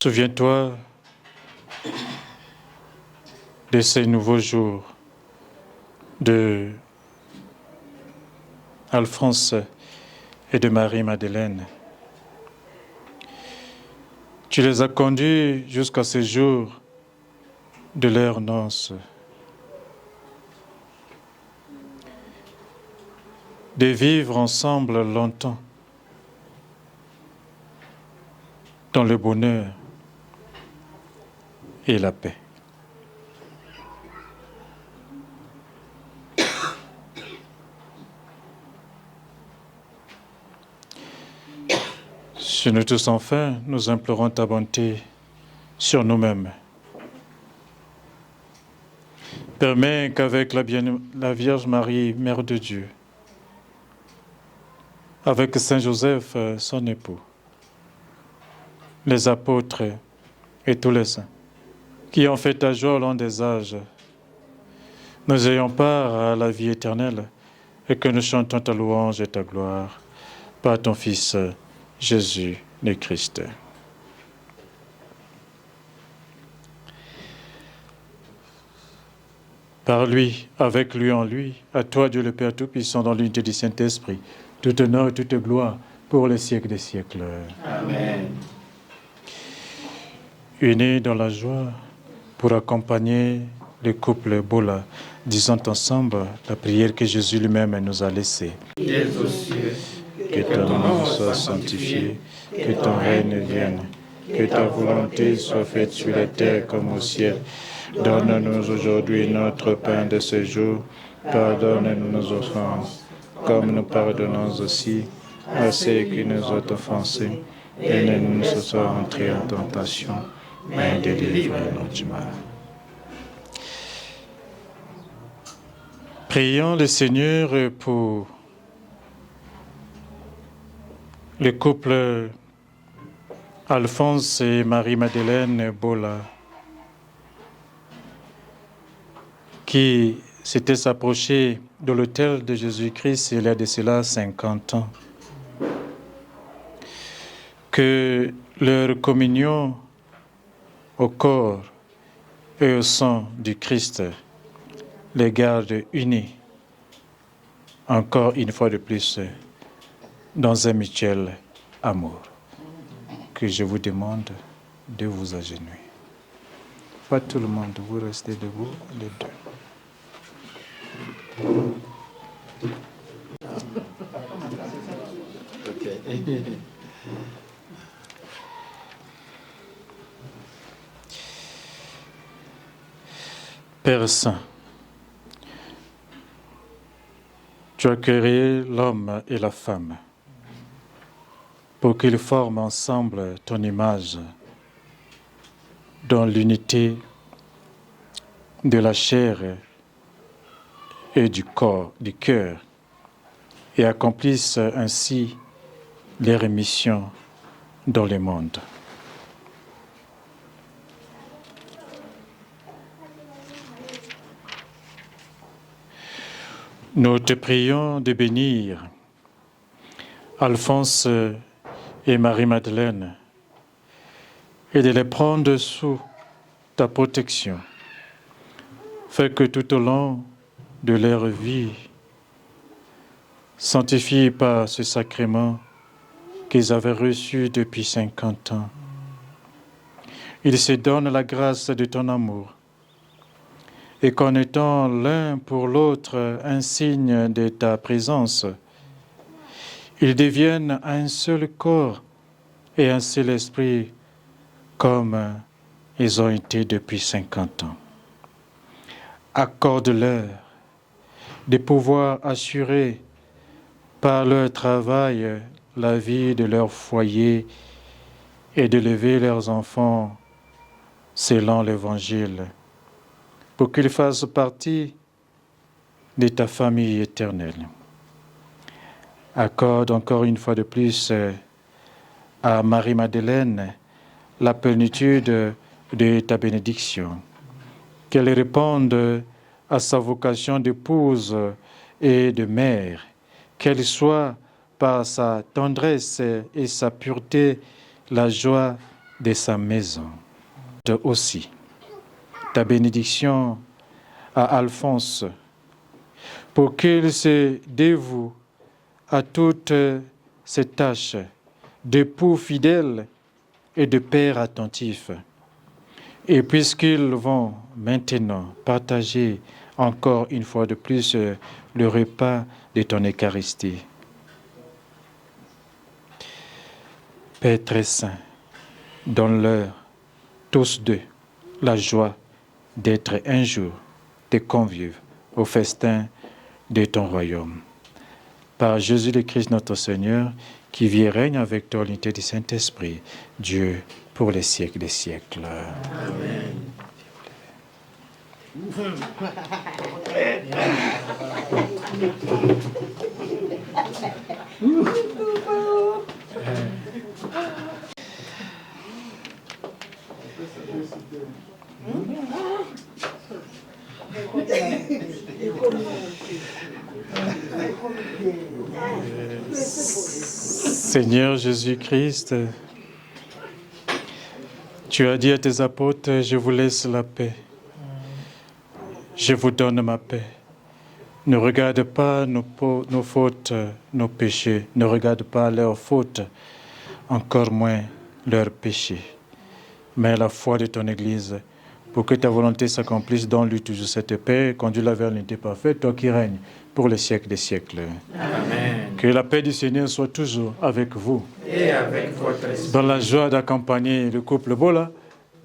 Souviens-toi de ces nouveaux jours de Alphonse et de Marie-Madeleine. Tu les as conduits jusqu'à ce jour de leur noces. de vivre ensemble longtemps dans le bonheur et la paix. Sur nous tous enfin, nous implorons ta bonté sur nous-mêmes. Permets qu'avec la Vierge Marie, Mère de Dieu, avec Saint Joseph, son époux, les apôtres et tous les saints, qui ont fait ta joie au long des âges, nous ayons part à la vie éternelle et que nous chantons ta louange et ta gloire par ton Fils Jésus le Christ. Par lui, avec lui, en lui, à toi Dieu le Père Tout-Puissant, dans l'unité du Saint-Esprit, tout honneur et toute gloire pour les siècles des siècles. Amen. Unis dans la joie pour accompagner le couple Bola, disant ensemble la prière que Jésus lui-même nous a laissée. Dès aux cieux, Que ton nom soit sanctifié, que ton règne vienne, que ta volonté soit faite sur la terre comme au ciel. Donne-nous aujourd'hui notre pain de ce jour. Pardonne-nous nos offenses, comme nous pardonnons aussi à ceux qui nous ont offensés. Et ne nous laisse pas entrer en tentation, mais délivre-nous du mal. Prions le Seigneur pour le couple Alphonse et Marie-Madeleine Bola, qui s'étaient s'approchés de l'autel de Jésus-Christ il y a de cela 50 ans. Que leur communion au corps et au sang du Christ les garde unis, encore une fois de plus, dans un mutuel amour. Que je vous demande de vous agenouiller. Pas tout le monde, vous restez debout, les deux. Père Saint, tu as créé l'homme et la femme pour qu'ils forment ensemble ton image dans l'unité de la chair et du corps, du cœur, et accomplissent ainsi leur mission dans le monde. Nous te prions de bénir Alphonse et Marie-Madeleine et de les prendre sous ta protection. Fais que tout au long de leur vie, sanctifie par ce sacrement qu'ils avaient reçu depuis 50 ans, ils se donnent la grâce de ton amour et qu'en étant l'un pour l'autre un signe de ta présence, ils deviennent un seul corps et un seul esprit comme ils ont été depuis 50 ans. Accorde-leur de pouvoir assurer par leur travail la vie de leur foyer et d'élever leurs enfants selon l'Évangile, pour qu'ils fassent partie de ta famille éternelle. Accorde encore une fois de plus à Marie-Madeleine la plénitude de ta bénédiction, qu'elle réponde à sa vocation d'épouse et de mère, qu'elle soit par sa tendresse et sa pureté la joie de sa maison. Aussi, ta bénédiction à Alphonse, pour qu'il se dévoue à toutes ces tâches d'époux fidèle et de père attentif. Et puisqu'ils vont maintenant partager encore une fois de plus le repas de ton Eucharistie. Père très saint, donne-leur tous deux la joie d'être un jour tes convives au festin de ton royaume. Par Jésus le Christ notre Seigneur, qui vit et règne avec toi l'unité du Saint-Esprit, Dieu, pour les siècles des siècles. Amen. Seigneur Jésus-Christ, tu as dit à tes apôtres, je vous laisse la paix. Je vous donne ma paix. Ne regarde pas nos fautes, nos péchés. Ne regarde pas leurs fautes, encore moins leurs péchés. Mais la foi de ton Église, pour que ta volonté s'accomplisse, donne-lui toujours cette paix, conduis-la vers l'unité parfaite, toi qui règnes pour les siècles des siècles. Amen. Que la paix du Seigneur soit toujours avec vous. Et avec votre esprit. Dans la joie d'accompagner le couple Bola,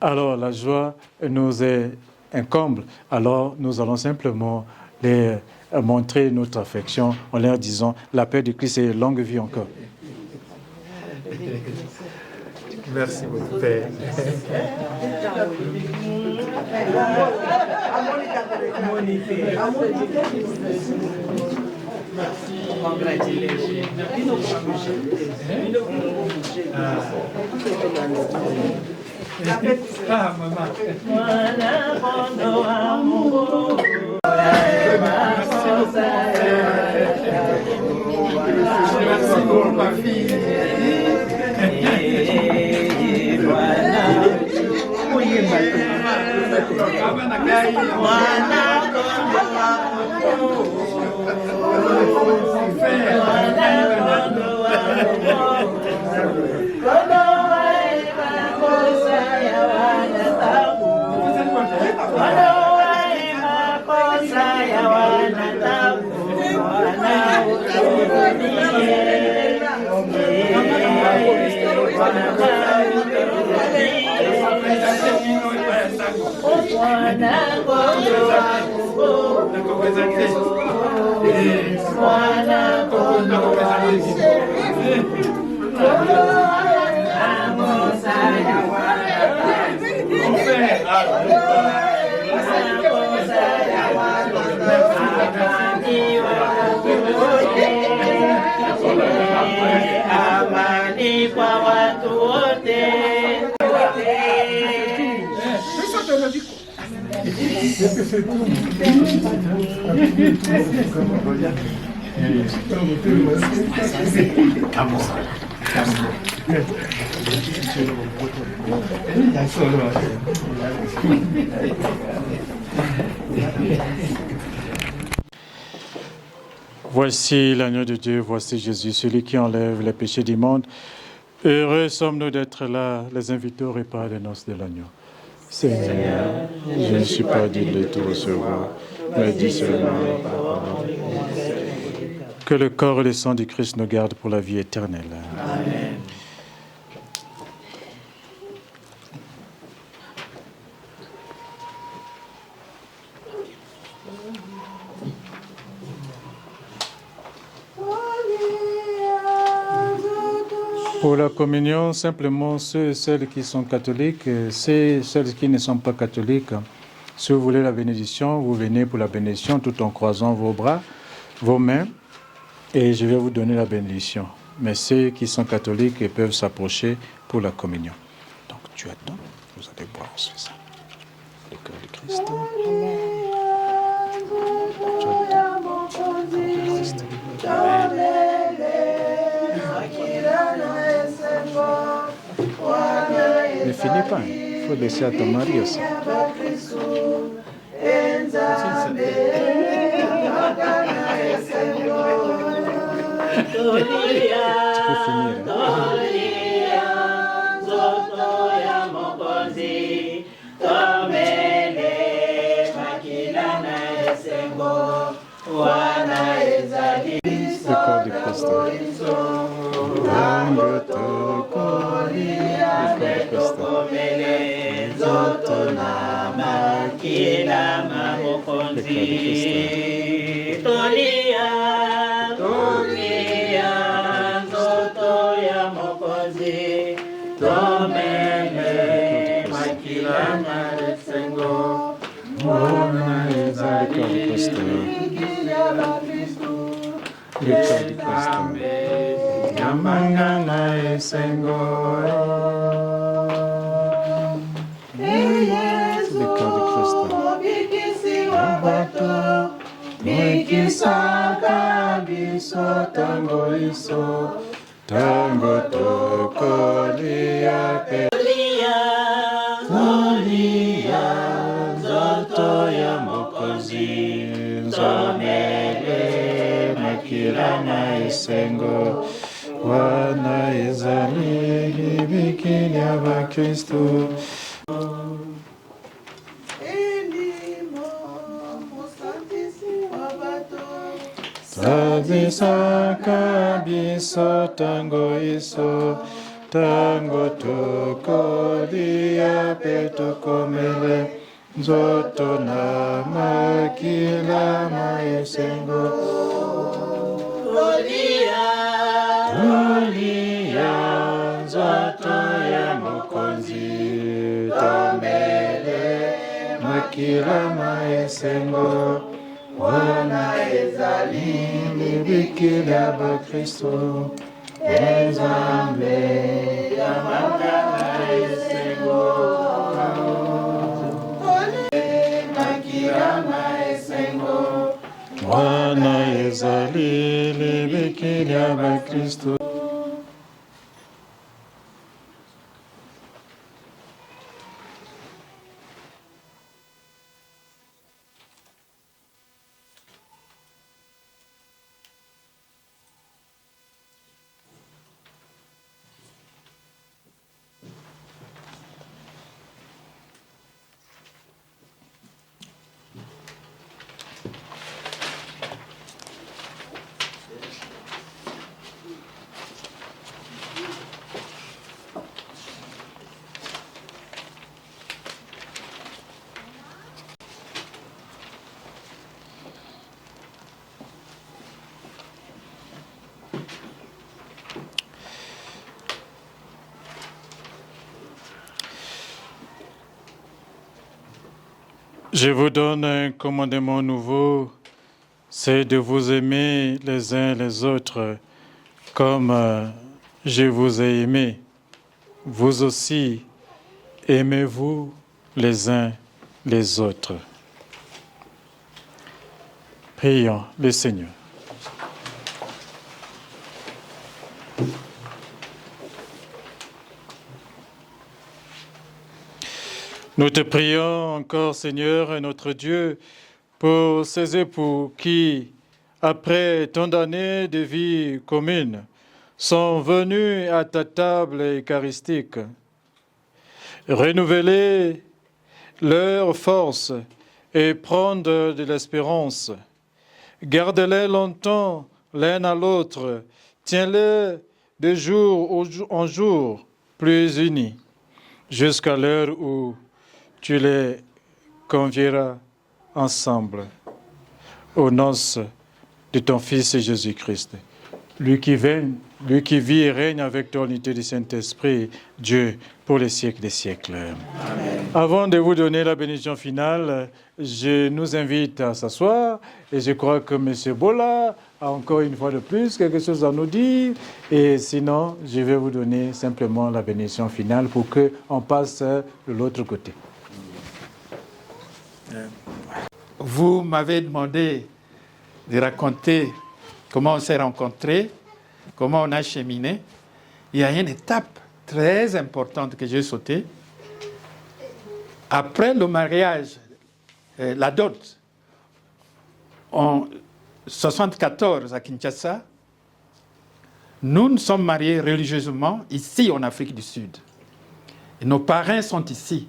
alors la joie nous est incombe. Alors nous allons simplement les montrer notre affection en leur disant la paix de Christ et longue vie encore. Merci beaucoup, Père. Ah, maman. Merci pour ma fille. Amani kwa watu wote. Voici l'agneau de Dieu, voici Jésus, celui qui enlève les péchés du monde. Heureux sommes-nous d'être là, les invités au repas des noces de l'agneau. Seigneur, je ne suis pas digne de te recevoir, mais dis seulement que le corps et le sang du Christ nous gardent pour la vie éternelle. Amen. Pour la communion, simplement ceux et celles qui sont catholiques, celles qui ne sont pas catholiques, si vous voulez la bénédiction, vous venez pour la bénédiction tout en croisant vos bras, vos mains, et je vais vous donner la bénédiction. Mais ceux qui sont catholiques peuvent s'approcher pour la communion. Donc tu attends, vous allez boire, on se fait ça. Le cœur du Christ. Tu attends. Ne finis pas, il faut laisser à ton mari aussi. Tu peux finir. Wana makila mamokonzi tolia nzoto ya mokonzi tomele makila maresengo mona ezali Nzambe yamangana esengo Mikisaka biso tango iso tango tokolia pelia zoto ya mokozi nzomele makila na esengo wana ezali libikili ya bakristu Sabisaka biso tango iso tango tokolia pe tokomele nzoto na makila maesengo Tolia nzoto ya mokonzi tomele makila maesengo wana ezali libikili ya bakristo Nzambe yamangana esengo makila maesengo wana ezali libikili ya bakristo Je vous donne un commandement nouveau, c'est de vous aimer les uns les autres comme je vous ai aimé. Vous aussi, aimez-vous les uns les autres. Prions le Seigneur. Nous te prions encore, Seigneur, notre Dieu, pour ces époux qui, après tant d'années de vie commune, sont venus à ta table eucharistique, renouveler leur force et prendre de l'espérance. Garde-les longtemps l'un à l'autre, tiens-les de jour en jour plus unis, jusqu'à l'heure où tu les convieras ensemble aux noces de ton Fils Jésus-Christ. Lui qui vit et règne avec toi l'unité du Saint-Esprit, Dieu, pour les siècles des siècles. Amen. Avant de vous donner la bénédiction finale, je nous invite à s'asseoir et je crois que M. Bola a encore une fois de plus quelque chose à nous dire. Et sinon, je vais vous donner simplement la bénédiction finale pour qu'on passe de l'autre côté. Vous m'avez demandé de raconter comment on s'est rencontrés, comment on a cheminé. Il y a une étape très importante que j'ai sautée. Après le mariage, la dot, en 1974 à Kinshasa, nous nous sommes mariés religieusement ici en Afrique du Sud. Et nos parents sont ici.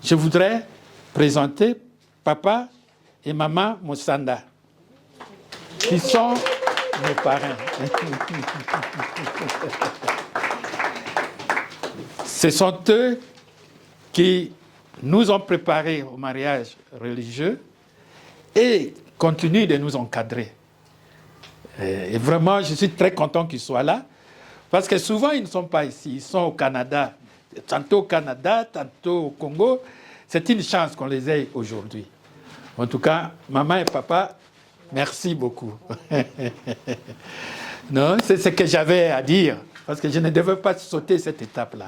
Je voudrais présenter papa et maman Moussanda, qui sont mes parents. Ce sont eux qui nous ont préparés au mariage religieux et continuent de nous encadrer. Et vraiment, je suis très content qu'ils soient là, parce que souvent, ils ne sont pas ici, ils sont au Canada. Tantôt au Canada, tantôt au Congo. C'est une chance qu'on les ait aujourd'hui. En tout cas, maman et papa, merci beaucoup. Non, c'est ce que j'avais à dire, parce que je ne devais pas sauter cette étape-là.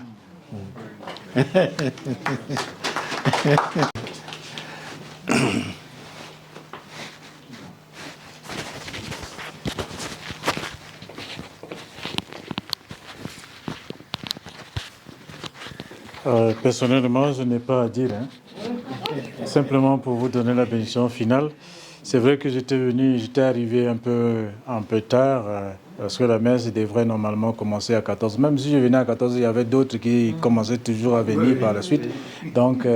Personnellement, je n'ai pas à dire. Simplement pour vous donner la bénédiction finale. C'est vrai que j'étais arrivé un peu tard, parce que la messe devrait normalement commencer à 14. Même si je venais à 14, il y avait d'autres qui commençaient toujours à venir par la suite. Donc,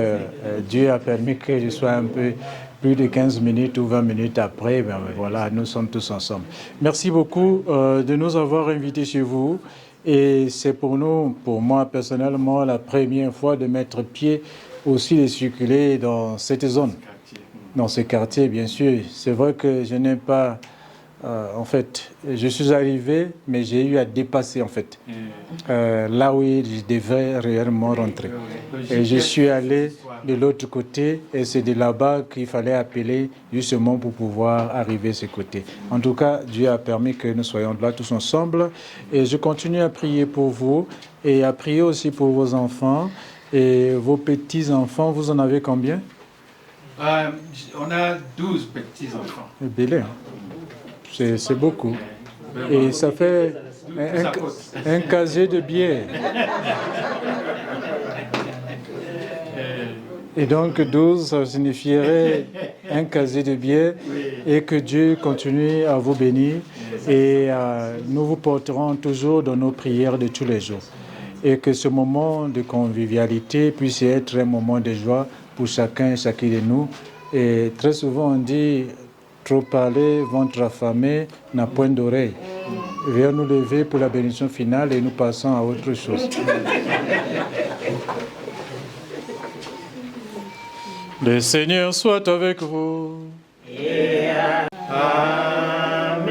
Dieu a permis que je sois un peu plus de 15 minutes ou 20 minutes après. Ben, voilà, nous sommes tous ensemble. Merci beaucoup de nous avoir invités chez vous. Et c'est pour moi personnellement, la première fois de mettre pied aussi de circuler dans cette zone, dans ce quartier, bien sûr. C'est vrai que je n'ai pas... en fait, je suis arrivé, mais j'ai eu à dépasser, en fait, là où je devais réellement rentrer. Et je suis allé de l'autre côté, et c'est de là-bas qu'il fallait appeler justement pour pouvoir arriver de ce côté. En tout cas, Dieu a permis que nous soyons là tous ensemble, et je continue à prier pour vous, et à prier aussi pour vos enfants, et vos petits-enfants. Vous en avez combien? On a 12 petits-enfants. Belé, c'est beaucoup. Et ça fait un casier de bière. Et donc 12, ça signifierait un casier de bière. Et que Dieu continue à vous bénir. Et nous vous porterons toujours dans nos prières de tous les jours. Et que ce moment de convivialité puisse être un moment de joie pour chacun et chacune de nous. Et très souvent on dit, trop parler, ventre affamé, n'a point d'oreille. Veuillez nous lever pour la bénédiction finale et nous passons à autre chose. Le Seigneur soit avec vous. Amen.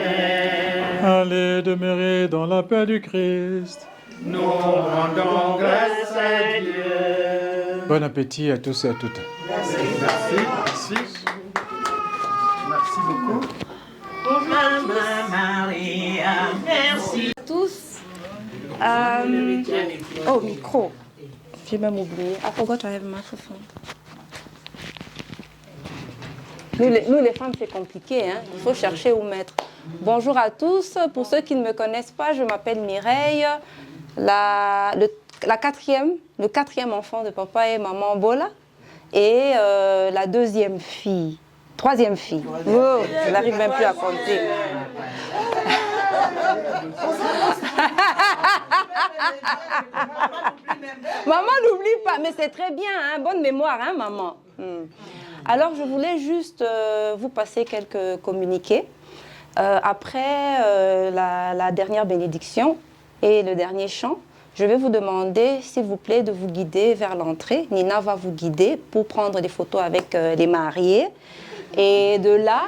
Allez demeurer dans la paix du Christ. Nous rendons grâce à Dieu. Bon appétit à tous et à toutes. Merci. Merci beaucoup. Maman Maria, merci. Tous. Oh, micro. J'ai même oublié. I forgot to have a microphone. Nous, les femmes, c'est compliqué. Hein? Il faut chercher où mettre. Bonjour à tous. Pour ceux qui ne me connaissent pas, je m'appelle Mireille. Le quatrième enfant de papa et maman Bola. Et la troisième fille. Oh, je n'arrive même plus à compter. Maman n'oublie pas, mais c'est très bien, hein? Bonne mémoire, hein, maman. Alors, je voulais juste vous passer quelques communiqués. Après la dernière bénédiction et le dernier chant, je vais vous demander, s'il vous plaît, de vous guider vers l'entrée. Nina va vous guider pour prendre des photos avec les mariés. Et de là,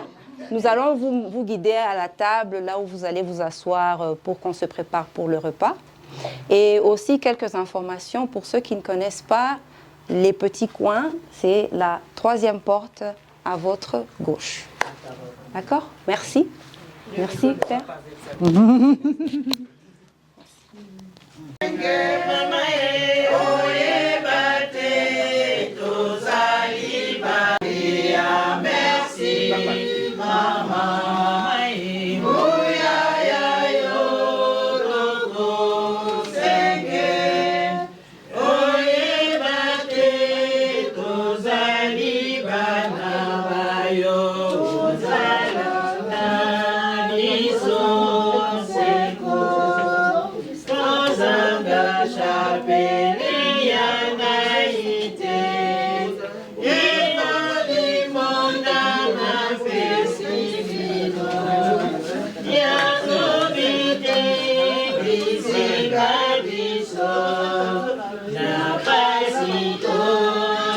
nous allons vous guider à la table, là où vous allez vous asseoir pour qu'on se prépare pour le repas. Et aussi quelques informations pour ceux qui ne connaissent pas les petits coins. C'est la troisième porte à votre gauche. D'accord? Merci. Merci, Père.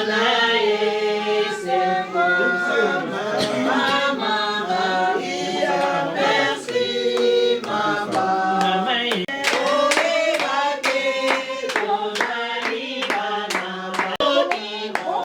Na Depuis